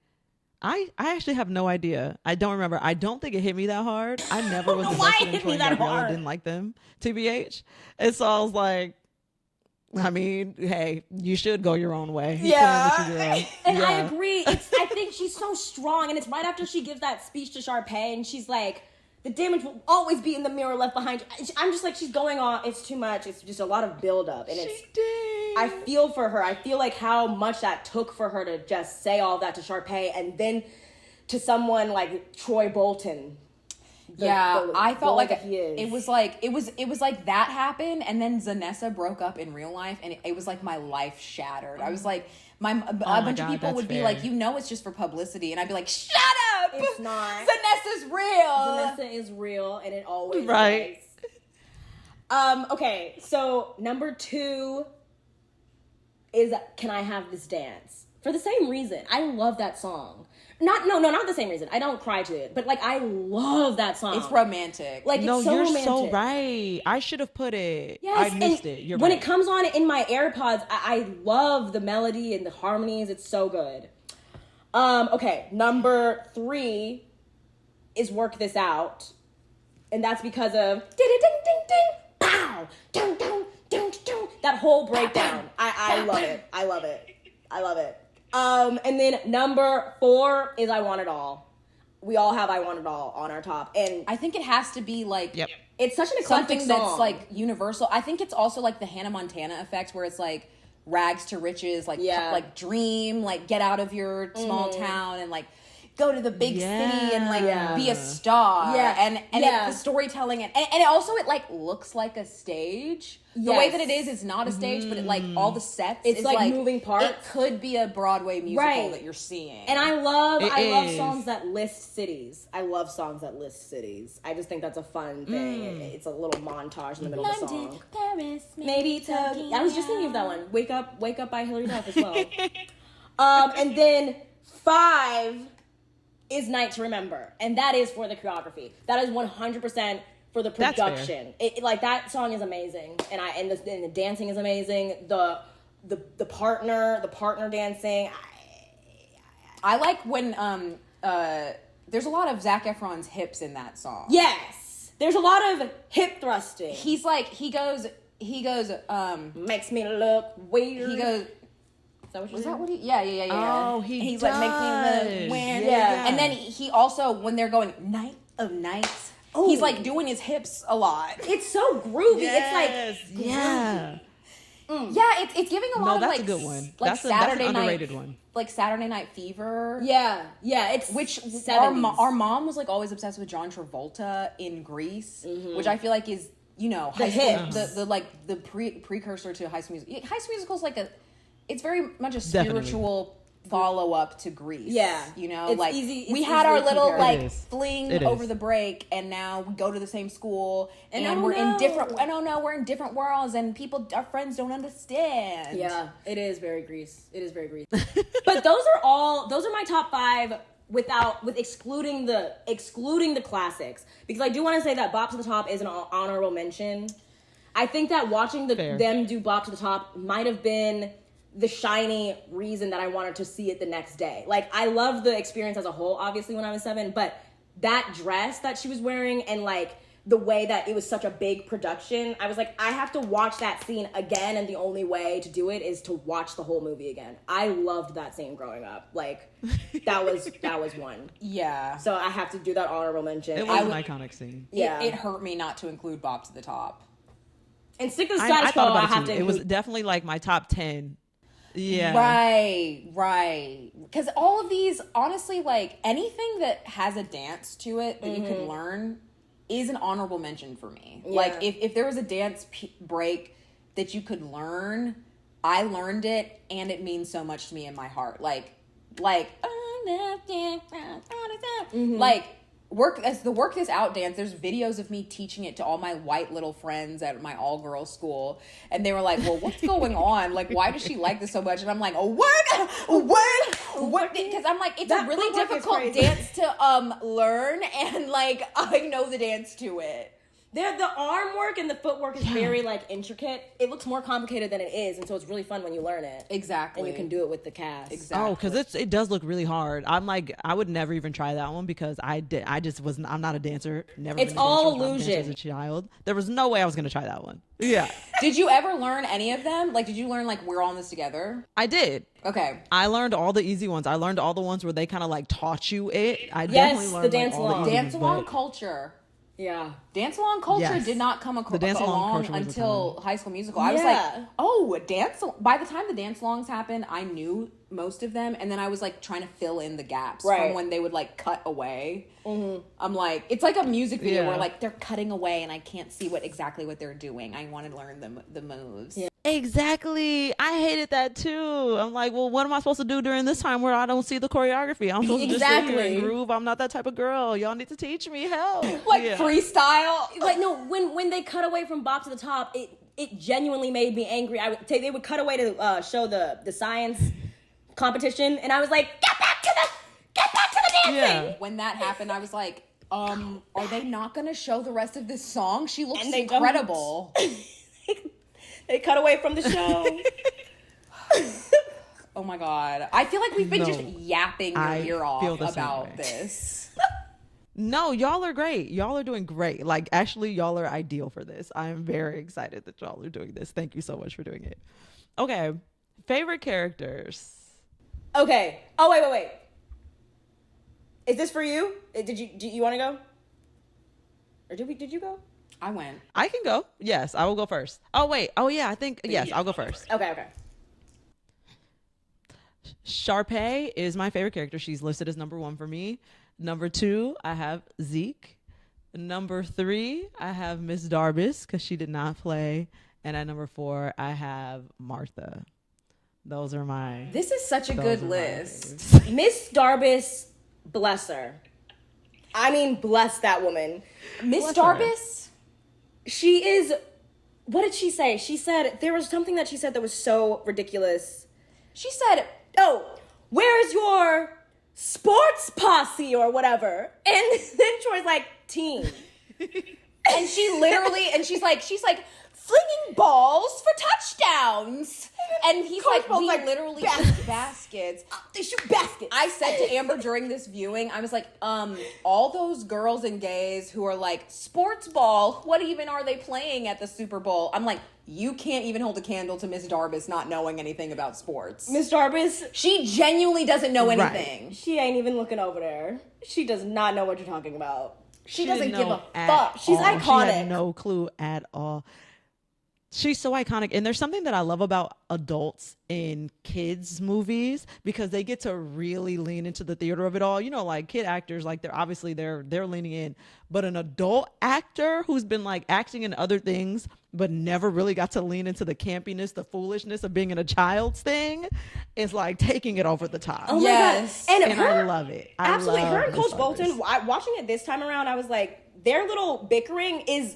I actually have no idea. I don't remember. I don't think it hit me that hard. I never was invested in Troy and Gabrielle and didn't like them, TBH. And so I was like, I mean, hey, you should go your own way. Yeah. And I agree. I think she's so strong, and it's right after she gives that speech to Sharpay, and she's like, the damage will always be in the mirror left behind you. I'm just like, she's going on. It's too much. It's just a lot of buildup. And I feel for her. I feel like how much that took for her to just say all that to Sharpay, and then to someone like Troy Bolton. I felt like he is. it was like that happened, and then Zanessa broke up in real life, and it was like my life shattered. I was like, a bunch of people would be like, you know, it's just for publicity, and I'd be like, shut up, it's not. Zanessa's real. Zanessa is real, and it always is. Okay, so number 2 is Can I Have This Dance? For the same reason. I love that song. Not the same reason. I don't cry to it, but like I love that song. It's romantic. Like, no, it's so you're romantic. so right. I should have put it. Yes, I missed it. You're when right. it comes on in my AirPods, I love the melody and the harmonies. It's so good. Okay, number 3 is Work This Out, and that's because of ding ding ding ding pow ding ding ding ding, that whole breakdown. I love it. I love it. I love it. And then number 4 is I Want It All. We all have I Want It All on our top. And I think it has to be like, it's such an eclectic something song. that's like universal. I think it's also like the Hannah Montana effect, where it's like rags to riches, like like dream, like get out of your small town, and like go to the big city and like Yeah. be a star. Yeah. And Yeah. the storytelling and it also it like looks like a stage. The way that it is not a stage, but it like all the sets. It's is like moving parts. It could be a Broadway musical Right. that you're seeing. And I love is. songs that list cities. I love songs that list cities. I just think that's a fun thing. It's a little montage in the middle of the song. Paris, Maybe Tokyo. I was just thinking of that one. Wake Up by Hilary Duff as well. And then 5 is Night to Remember, and that is for the choreography. That is 100% for the That's fair. production. Like that song is amazing, and the dancing is amazing. The partner dancing. I like when there's a lot of Zac Efron's hips in that song. Yes, there's a lot of hip thrusting. He's like he goes Makes me look weird. he goes Is that what you was said? that what he yeah. Oh, He's like make me look weird. Yeah. And then he also when they're going night of nights, he's like doing his hips a lot. It's so groovy. Yes. It's like Yeah. Yeah, it's giving a lot of that's like a good one. like That's Saturday an night underrated one. like Saturday Night Fever. yeah. It's Which 70s. our mom was like always obsessed with John Travolta in Grease, which I feel like is high school, hits. the like the precursor to High School Musical. High School Musical is like it's very much a Definitely. spiritual follow up to Grease. Yeah. It's Like we it's had our easily little compared. like It is. fling It over is. the break, and now we go to the same school, and oh we're in no. different. I don't know, we're in different worlds, and our friends don't understand. Yeah, it is very Grease. It is very Grease. But those are my top 5 with excluding the classics, because I do want to say that Bop to the Top is an honorable mention. I think that watching Fair. them do Bop to the Top might have been the shiny reason that I wanted to see it the next day. Like, I love the experience as a whole, obviously, when I was 7, but that dress that she was wearing and like the way that it was such a big production, I was like, I have to watch that scene again, and the only way to do it is to watch the whole movie again. I loved that scene growing up. Like, that was one. Yeah. So I have to do that honorable mention. It was an iconic scene. Yeah. It hurt me not to include Bop to the Top. And Stick to the I Status Quo, thought I about have it to too. It was include. definitely like my top 10. Yeah. Right. Because all of these, honestly, like anything that has a dance to it that you could learn is an honorable mention for me. Yeah. Like if there was a dance break that you could learn, I learned it, and it means so much to me in my heart. Like work this out dance. There's videos of me teaching it to all my white little friends at my all girls school, and they were like, "Well, what's going on? Like, why does she like this so much?" And I'm like, "Oh, what?" Because I'm like, it's That a really footwork is difficult crazy. dance to learn, and like I know the dance to it. The arm work and the footwork is very like intricate. It looks more complicated than it is, and so it's really fun when you learn it. Exactly. And you can do it with the cast. Exactly. Oh, because it does look really hard. I'm like, I would never even try that one because I'm not a dancer. Never. It's been a dancer, all was not a dancer illusion. as a child. There was no way I was gonna try that one. Yeah, Did you ever learn any of them? Like, did you learn like we're all in this together? I did. Okay. I learned all the easy ones. I learned all the ones where they kind of like taught you it. I Yes, definitely the learned dance like, all the along. easy Dance ones, along but- culture. Yeah. Dance along culture Yes. did not come The dance along along culture was a until time. High School Musical. I was Yeah. like, oh, by the time the dance alongs happened, I knew most of them, and then I was like trying to fill in the gaps Right. from when they would like cut away. I'm like, it's like a music video Yeah. where like they're cutting away and I can't see exactly what they're doing. I want to learn the moves. Yeah. Exactly. I hated that too. I'm like, well, what am I supposed to do during this time where I don't see the choreography? I'm supposed to just sit here Exactly. and groove. I'm not that type of girl. Y'all need to teach me. Help. Like Yeah. freestyle. Like, no, when they cut away from Bop to the Top, it genuinely made me angry. They would cut away to show the science competition, and I was like, get back to the dancing. Yeah. When that happened, I was like, are they not going to show the rest of this song? She looks And they don't. incredible. They cut away from the show. Oh my God. I feel like we've been No. just yapping your I ear feel off the same about way. this. No, y'all are great. Y'all are doing great. Like, actually, y'all are ideal for this. I am very excited that y'all are doing this. Thank you so much for doing it. Okay. Favorite characters. Okay. Oh, wait. Is this for you? Do you want to go? Or did you go? I went. I can go. Yes, I will go first. Oh, wait. Oh, yeah. I think, yes, I'll go first. Okay. Sharpay is my favorite character. She's listed as number 1 for me. Number 2, I have Zeke. Number 3, I have Miss Darbus because she did not play. And at number 4, I have Martha. Those are my. This is such a good list. Miss Darbus, bless her. I mean, bless that woman. Miss Darbus? She is. What did she say? She said there was something that she said that was so ridiculous. She said, "Oh, where's your sports posse or whatever?" And then Troy's like, "Team." And she literally, and she's like flinging balls for touchdowns. And he's like, we literally shoot baskets. They shoot baskets. I said to Amber during this viewing, I was like, all those girls and gays who are like, sports ball, what even are they playing at the Super Bowl? I'm like, you can't even hold a candle to Miss Darbus not knowing anything about sports. Miss Darbus, she genuinely doesn't know anything. Right. She ain't even looking over there. She does not know what you're talking about. She doesn't give a fuck. She's iconic. She had no clue at all. She's so iconic. And there's something that I love about adults in kids movies because they get to really lean into the theater of it all. You know, like kid actors, like they're leaning in. But an adult actor who's been like acting in other things but never really got to lean into the campiness, the foolishness of being in a child's thing is like taking it over the top. Oh yes. My God. And I love it. Absolutely. Her and Coach Bolton, watching it this time around, I was like, their little bickering is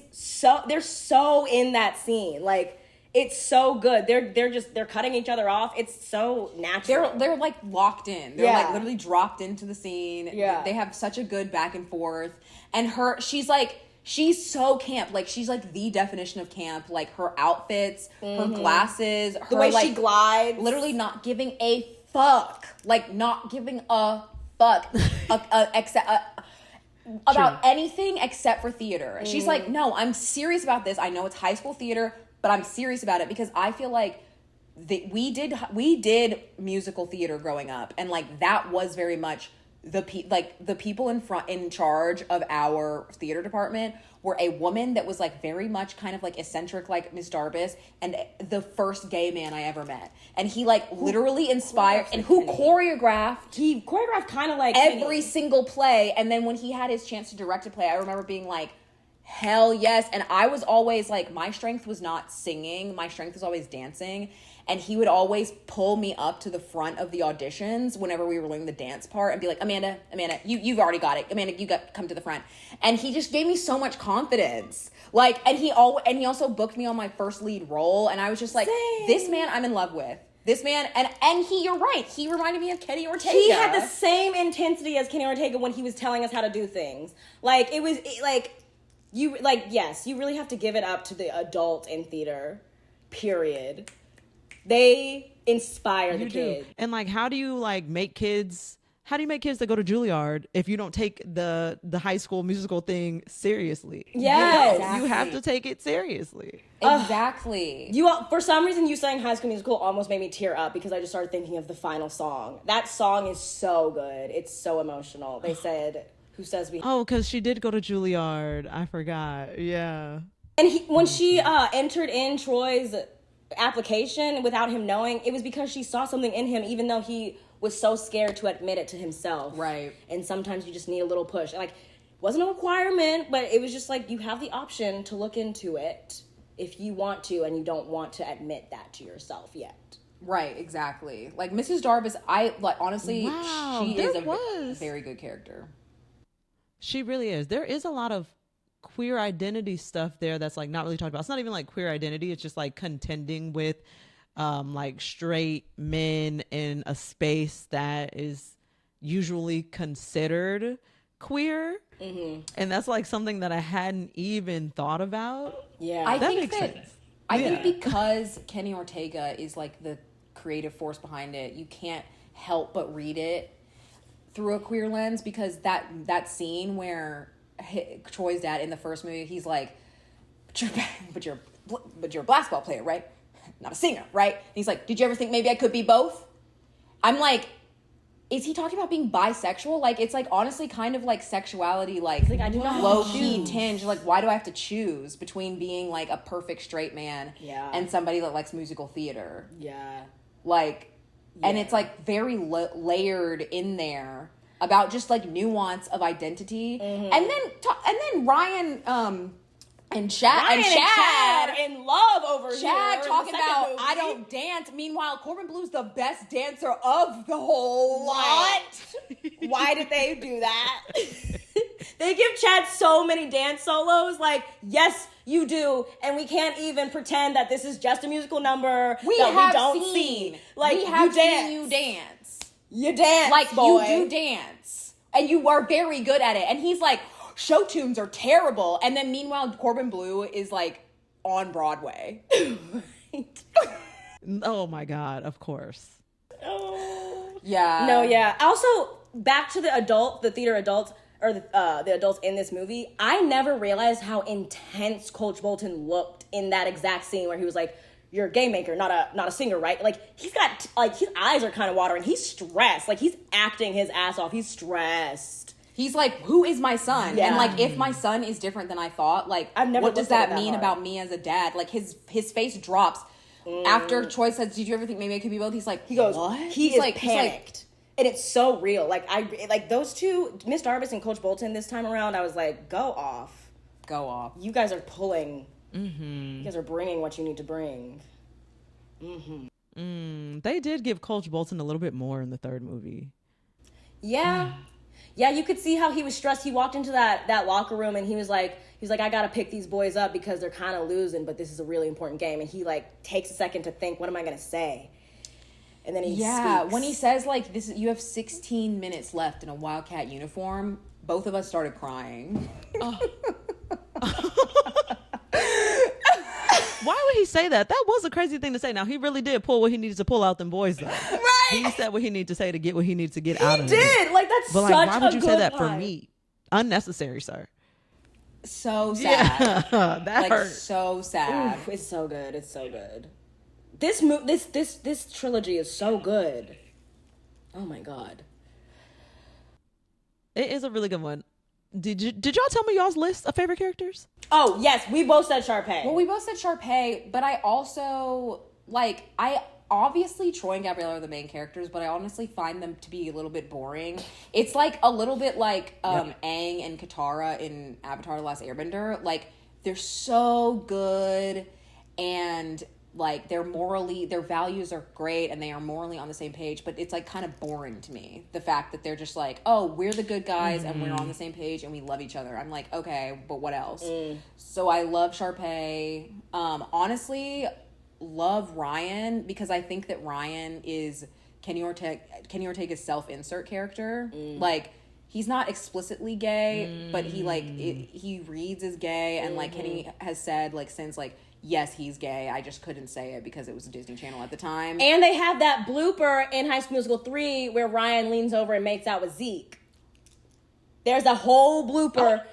they're so in that scene. Like, it's so good. They're cutting each other off. It's so natural. They're like locked in. They're like literally dropped into the scene. Yeah. They have such a good back and forth. And she's so camp. Like, she's like the definition of camp. Like, her outfits, her glasses, the way she glides. Literally not giving a fuck. Like, not giving a fuck. About anything except for theater. She's like, no, I'm serious about this. I know it's high school theater, but I'm serious about it because I feel like we did musical theater growing up, and like that was very much the people in charge of our theater department were a woman that was like very much kind of like eccentric, like Miss Darbus, and the first gay man I ever met. And he like literally inspired and who choreographed. He choreographed kind of like every single play. And then when he had his chance to direct a play, I remember being like, hell yes. And I was always like, my strength was not singing. My strength was always dancing. And he would always pull me up to the front of the auditions whenever we were doing the dance part and be like, Amanda, you've already got it. Amanda, come to the front. And he just gave me so much confidence. Like, and he also booked me on my first lead role. And I was just like, this man I'm in love with. This man, and you're right. He reminded me of Kenny Ortega. He had the same intensity as Kenny Ortega when he was telling us how to do things. Like, it was you really have to give it up to the adult in theater, period. They inspire the kids. And like, how do you make kids that go to Juilliard if you don't take the high school musical thing seriously? Yes. Exactly. You have to take it seriously. Exactly. For some reason, you saying High School Musical almost made me tear up because I just started thinking of the final song. That song is so good. It's so emotional. They said, who says we... Oh, because she did go to Juilliard. I forgot. Yeah. And when she entered in Troy's application without him knowing, it was because she saw something in him, even though he was so scared to admit it to himself. Right. And sometimes you just need a little push. Like, wasn't a requirement, but it was just like, you have the option to look into it if you want to, and you don't want to admit that to yourself yet. Right, exactly. Like, Mrs. Darbus, honestly, she is a very good character. She really is. There is a lot of queer identity stuff there that's like not really talked about. It's not even like queer identity. It's just like contending with like straight men in a space that is usually considered queer. Mm-hmm. And that's like something that I hadn't even thought about. Yeah. I that think makes sense. I think because Kenny Ortega is like the creative force behind it, you can't help but read it through a queer lens, because that scene where Troy's dad in the first movie, he's like, but you're a basketball player, right? Not a singer, right? And he's like, did you ever think maybe I could be both? I'm like, is he talking about being bisexual? Like, it's like honestly kind of like sexuality, like I do not low-key tinge. Like, why do I have to choose between being like a perfect straight man Yeah. and somebody that likes musical theater? Yeah. Like, and it's like very layered in there about just like nuance of identity, and then Ryan and Chad are in love over here. Chad talking about movie. I don't dance. Meanwhile, Corbin Blue's the best dancer of the whole lot. Why did they do that? They give Chad so many dance solos. Like, yes, you do, and we can't even pretend that this is just a musical number We don't see. Like, we have you dance. seen you dance. You dance, Like, boy. you do dance. And you are very good at it. And he's like, show tunes are terrible. And then meanwhile, Corbin Bleu is like on Broadway. Oh my God, of course. Oh. Yeah. No, yeah. Also, back to the theater adults, or the adults in this movie, I never realized how intense Coach Bolton looked in that exact scene where he was like, you're a game maker, not a singer, right? Like, he's got, like, his eyes are kind of watering. He's stressed. Like, he's acting his ass off. He's stressed. He's like, who is my son? Yeah. And like, if my son is different than I thought, like, I've never what does looked at that it that mean hard. about me as a dad? Like, his face drops. After Troy says, did you ever think maybe it could be both? He's like, He goes, what? He's like panicked. And it's so real. Like those two, Miss Darbus and Coach Bolton this time around, I was like, go off. Go off. You guys are pulling. You guys are bringing what you need to bring. They did give Coach Bolton a little bit more in the third movie. Yeah. Yeah, you could see how he was stressed. He walked into that locker room and he was like, I got to pick these boys up because they're kind of losing, but this is a really important game. And he like takes a second to think, what am I going to say? And then he speaks. When he says like this, you have 16 minutes left in a Wildcat uniform. Both of us started crying. Why would he say that? That was a crazy thing to say. Now, he really did pull what he needed to pull out them boys, though. Right. He said what he needed to say to get what he needed to get out of it. He did. Like, that's But, such like, why would a you good say that for line. me? Unnecessary, sir. So sad. Yeah, that Like, hurt. so sad. Oof, it's so good. It's so good. This trilogy is so good. Oh my God. It is a really good one. Did y'all tell me y'all's list of favorite characters? Oh, yes. We both said Sharpay. Well, we both said Sharpay, but I also, like, obviously Troy and Gabriella are the main characters, but I honestly find them to be a little bit boring. It's like a little bit like Aang and Katara in Avatar: The Last Airbender. Like, they're so good, and like their values are great, and they are morally on the same page, but it's like kind of boring to me, the fact that they're just like, oh, we're the good guys and we're on the same page and we love each other. I'm like, okay, but what else? So I love Sharpay. Honestly, love Ryan, because I think that Ryan is Kenny Ortega's self-insert character. Like, he's not explicitly gay, but he reads as gay, and like Kenny has said, like, since like, yes, he's gay, I just couldn't say it because it was a Disney Channel at the time. And they have that blooper in High School Musical 3 where Ryan leans over and makes out with Zeke. There's a whole blooper.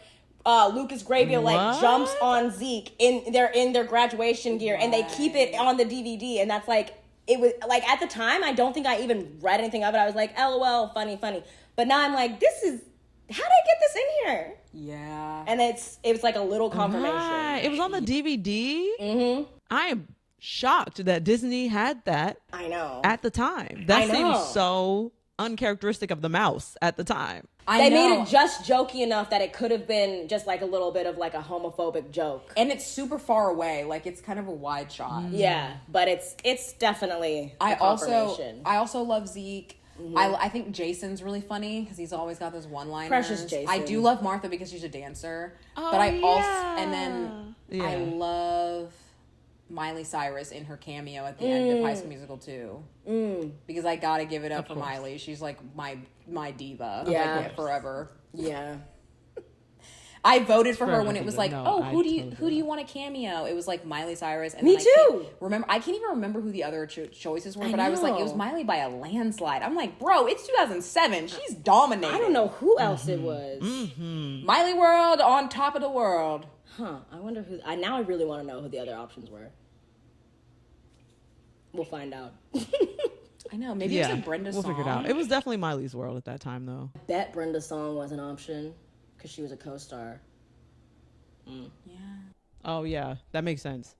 Lucas Grabeel like jumps on Zeke they're in their graduation gear, and they keep it on the DVD, and that's like, it was like, at the time I don't think I even read anything of it. I was like, LOL, funny. But now I'm like, how did I get this in here? Yeah. And it was like a little confirmation. Right. It was on the DVD. I am shocked that Disney had that. I know. At the time. That seems so uncharacteristic of the mouse at the time. They made it just jokey enough that it could have been just like a little bit of like a homophobic joke. And it's super far away. Like, it's kind of a wide shot. Yeah, but it's definitely a confirmation. I also love Zeke. I think Jason's really funny because he's always got those one-liners. Precious Jason. I do love Martha because she's a dancer. Oh, but I yeah. also, and then Yeah. I love Miley Cyrus in her cameo at the end of High School Musical 2. Because I gotta give it up for Miley. She's like my diva. Yeah. Like, forever. Yeah. I voted for her Forever when it was diva. like, No, who do totally you want a cameo? It was like Miley Cyrus. And Me then too. I can't even remember who the other choices were, but I I was like, it was know. Miley by a landslide. I'm like, bro, it's 2007. She's dominating. I don't know who else it was. Miley World on top of the world. Huh. I wonder who. Now I really want to know who the other options were. We'll find out. I know. Maybe it was a Brenda we'll song. figure it out. It was definitely Miley's World at that time, though. Bet Brenda's song was an option because she was a co-star. Yeah. Oh, yeah. That makes sense.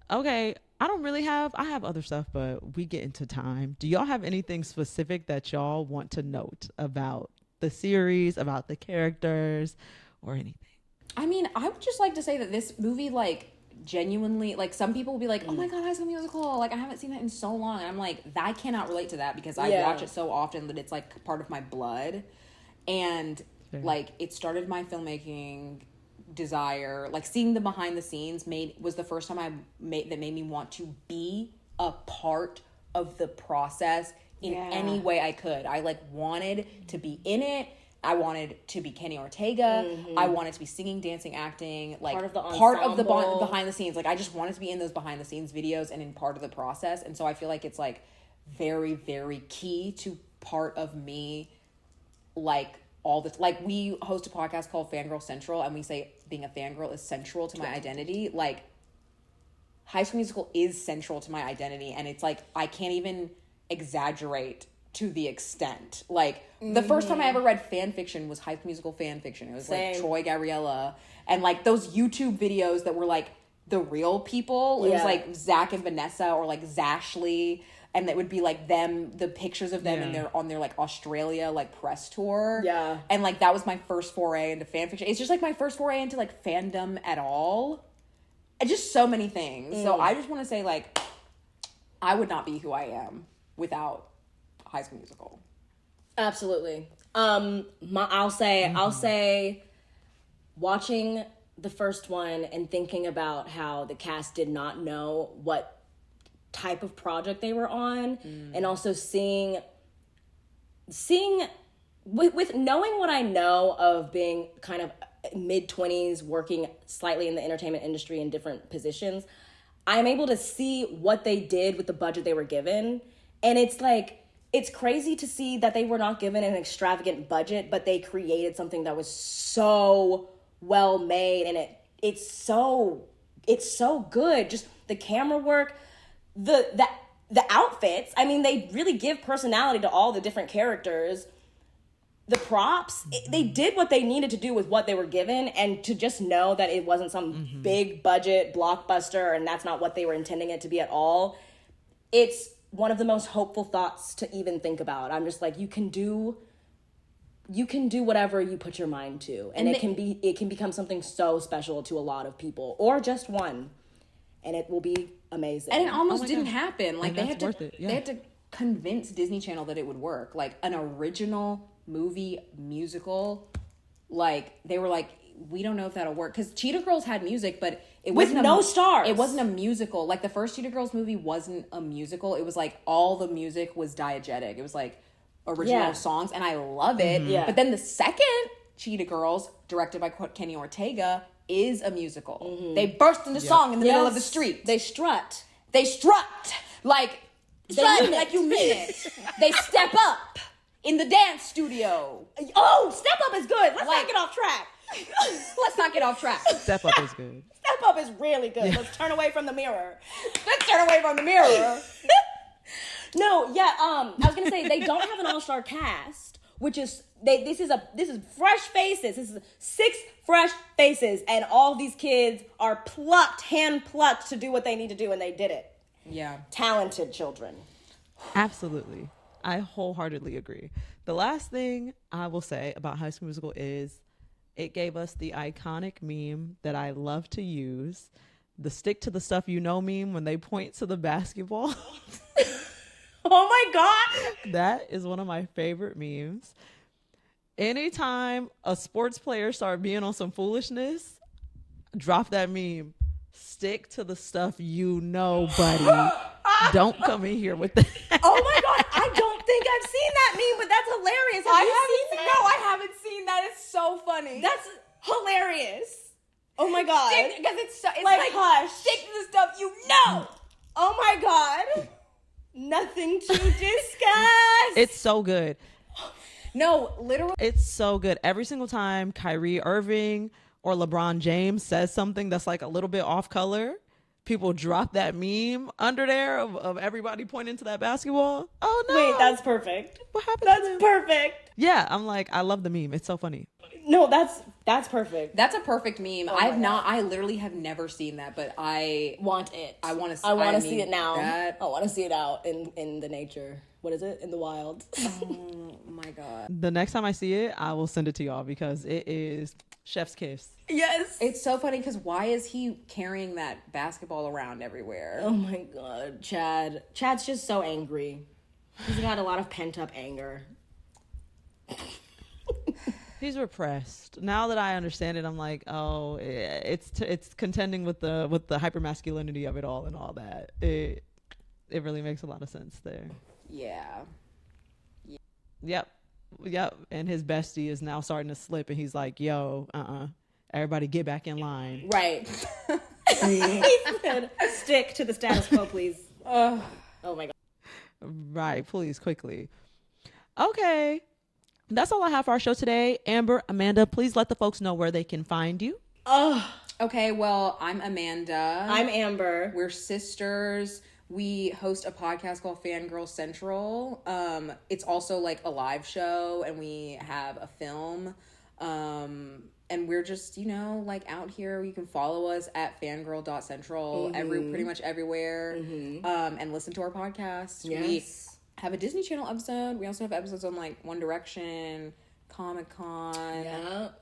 Okay. I don't really have. I have other stuff, but we get into time. Do y'all have anything specific that y'all want to note about the series, about the characters, or anything? I mean, I would just like to say that this movie, like, genuinely, like, some people will be like, oh my God, High School Musical. Like, I haven't seen that in so long. And I'm like, I cannot relate to that because I watch it so often that it's, like, part of my blood. And, like, it started my filmmaking desire. Like, seeing the behind the scenes was the first time that made me want to be a part of the process in any way I could. I, like, wanted to be in it. I wanted to be Kenny Ortega. I wanted to be singing, dancing, acting, like part of the behind the scenes. Like, I just wanted to be in those behind the scenes videos and in part of the process. And so I feel like it's, like, very, very key to part of me, like, all this. Like, we host a podcast called Fangirl Central, and we say being a fangirl is central to my identity. Like, High School Musical is central to my identity, and it's like I can't even exaggerate to the extent. Like, the first time I ever read fan fiction was High School Musical fan fiction. It was like Troy Gabriella, and like those YouTube videos that were like the real people. It was like Zach and Vanessa, or like Zashley, and it would be like them, the pictures of them and they're on their like Australia like press tour. Yeah. And like that was my first foray into fan fiction. It's just like my first foray into like fandom at all. And just so many things. So I just want to say, like, I would not be who I am without High School Musical. Absolutely. I'll say watching the first one and thinking about how the cast did not know what type of project they were on, and also seeing with knowing what I know of being kind of mid-20s, working slightly in the entertainment industry in different positions, I'm able to see what they did with the budget they were given. And it's like, it's crazy to see that they were not given an extravagant budget, but they created something that was so well made, and it's so good. Just the camera work, the outfits. I mean, they really give personality to all the different characters. The props, they did what they needed to do with what they were given, and to just know that it wasn't some big budget blockbuster and that's not what they were intending it to be at all. It's one of the most hopeful thoughts to even think about. I'm just like, you can do whatever you put your mind to, and it can become something so special to a lot of people, or just one, and it will be amazing. And it almost didn't happen. Like, they had to convince Disney Channel that it would work. Like, an original movie musical, like, they were like, we don't know if that'll work, because Cheetah Girls had music, but it wasn't no stars. It wasn't a musical. Like, the first Cheetah Girls movie wasn't a musical. It was like all the music was diegetic. It was like original songs, and I love it. But then the second Cheetah Girls, directed by Kenny Ortega, is a musical. They burst into song in the middle of the street. They strut like you mean it. They step up in the dance studio. Oh, Step Up is good. Let's not get off track. Let's not get off track. Step Up is good. Step Up is really good. Yeah. Let's turn away from the mirror. No, yeah. I was gonna say, they don't have an all-star cast, which is this is fresh faces. This is 6 fresh faces, and all these kids are hand plucked to do what they need to do, and they did it. Yeah, talented children. Absolutely. I wholeheartedly agree. The last thing I will say about High School Musical is it gave us the iconic meme that I love to use, the stick to the stuff you know meme when they point to the basketball. Oh my God. That is one of my favorite memes. Anytime a sports player start being on some foolishness, drop that meme. Stick to the stuff you know, buddy. Don't come in here with that. Oh my God, I don't think I've seen that meme, but that's hilarious. I haven't seen that. It's so funny. That's hilarious. Oh my God. Because it's like, hush. Stick to the stuff you know. Oh my God. Nothing to discuss. It's so good. No, literally. It's so good. Every single time Kyrie Irving or LeBron James says something that's like a little bit off color, people drop that meme under there of everybody pointing to that basketball. Oh no. Wait, that's perfect. What happened? That's perfect. Yeah, I'm like, I love the meme. It's so funny. No, that's perfect. That's a perfect meme. I literally have never seen that, but I want it. I want to see it now. I want to see it out in the nature. What is it? In the wild. Oh my God. The next time I see it, I will send it to y'all because it is chef's kiss. Yes. It's so funny because why is he carrying that basketball around everywhere? Oh my God, Chad. Chad's just so angry. He's got a lot of pent up anger. He's repressed. Now that I understand it, I'm like, oh, it's contending with the hypermasculinity of it all and all that. It really makes a lot of sense there. Yeah. Yep. And his bestie is now starting to slip, and he's like, yo, everybody get back in line. Right. He said, stick to the status quo, please. Oh my God. Right, please, quickly. Okay. That's all I have for our show today. Amber, Amanda, please let the folks know where they can find you. Okay, well, I'm Amanda. I'm Amber. We're sisters. We host a podcast called Fangirl Central. It's also like a live show, and we have a film. And we're just, like out here. You can follow us at fangirl.central pretty much everywhere. And listen to our podcast. Yes. We have a Disney Channel episode. We also have episodes on like One Direction, Comic-Con,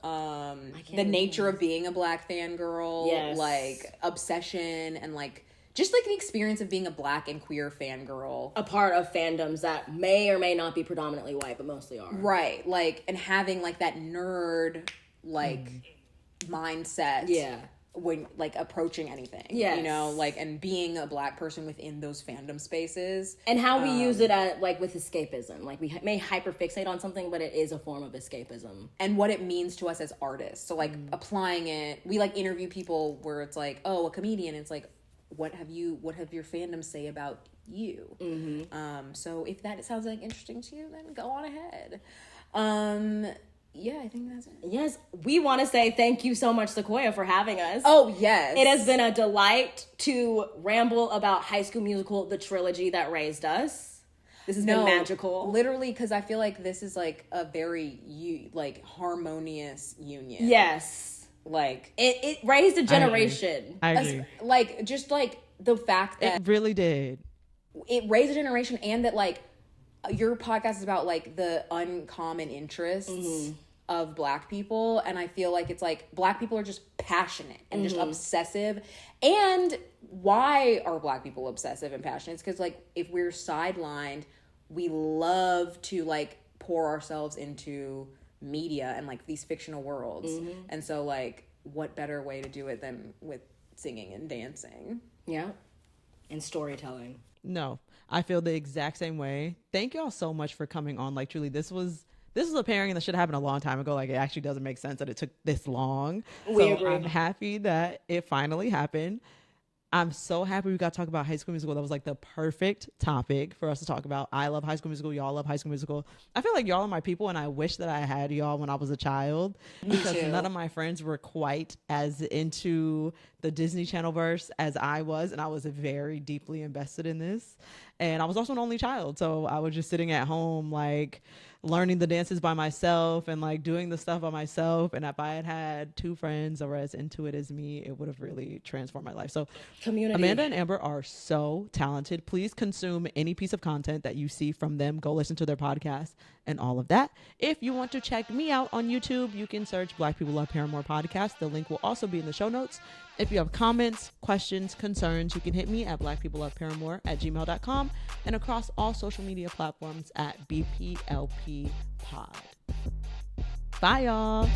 the nature of being a Black fangirl, like obsession, and like just like the experience of being a Black and queer fangirl. A part of fandoms that may or may not be predominantly white, but mostly are. Right. Like, and having like that nerd like mindset. Yeah. When like approaching anything, and being a Black person within those fandom spaces, and how we use it at like with escapism. Like we may hyperfixate on something, but it is a form of escapism, and what it means to us as artists. So like applying it, we like interview people where it's like, oh, a comedian. It's like, what have your fandom say about you? So if that sounds like interesting to you, then go on ahead. Yeah, I think that's it. Yes, we want to say thank you so much, Sequoia, for having us. Oh, yes. It has been a delight to ramble about High School Musical, the trilogy that raised us. This has been magical. Literally, because I feel like this is like a very harmonious union. Yes. Like it raised a generation. I agree. Like just like the fact that it really did. It raised a generation, and that like your podcast is about like the uncommon interests of Black people, and I feel like it's like Black people are just passionate and just obsessive. And why are Black people obsessive and passionate? It's because like if we're sidelined, we love to like pour ourselves into media and like these fictional worlds, and so like what better way to do it than with singing and dancing? Yeah, and storytelling. No, I feel the exact same way. Thank y'all so much for coming on. Like truly, this was a pairing that should have happened a long time ago. Like it actually doesn't make sense that it took this long. We agree. I'm happy that it finally happened. I'm so happy we got to talk about High School Musical. That was like the perfect topic for us to talk about. I love High School Musical. Y'all love High School Musical. I feel like y'all are my people, and I wish that I had y'all when I was a child, because none of my friends were quite as into the Disney Channel verse as I was, and I was very deeply invested in this. And I was also an only child, so I was just sitting at home like learning the dances by myself and like doing the stuff by myself. And if I had had two friends that were as into it as me, it would have really transformed my life. So community. Amanda and Amber are so talented. Please consume any piece of content that you see from them. Go listen to their podcast and all of that. If you want to check me out on YouTube, you can search Black People Love Paramore Podcast. The link will also be in the show notes. If you have comments, questions, concerns, you can hit me at blackpeopleloveparamore@gmail.com and across all social media platforms at BPLP Pod. Bye, y'all.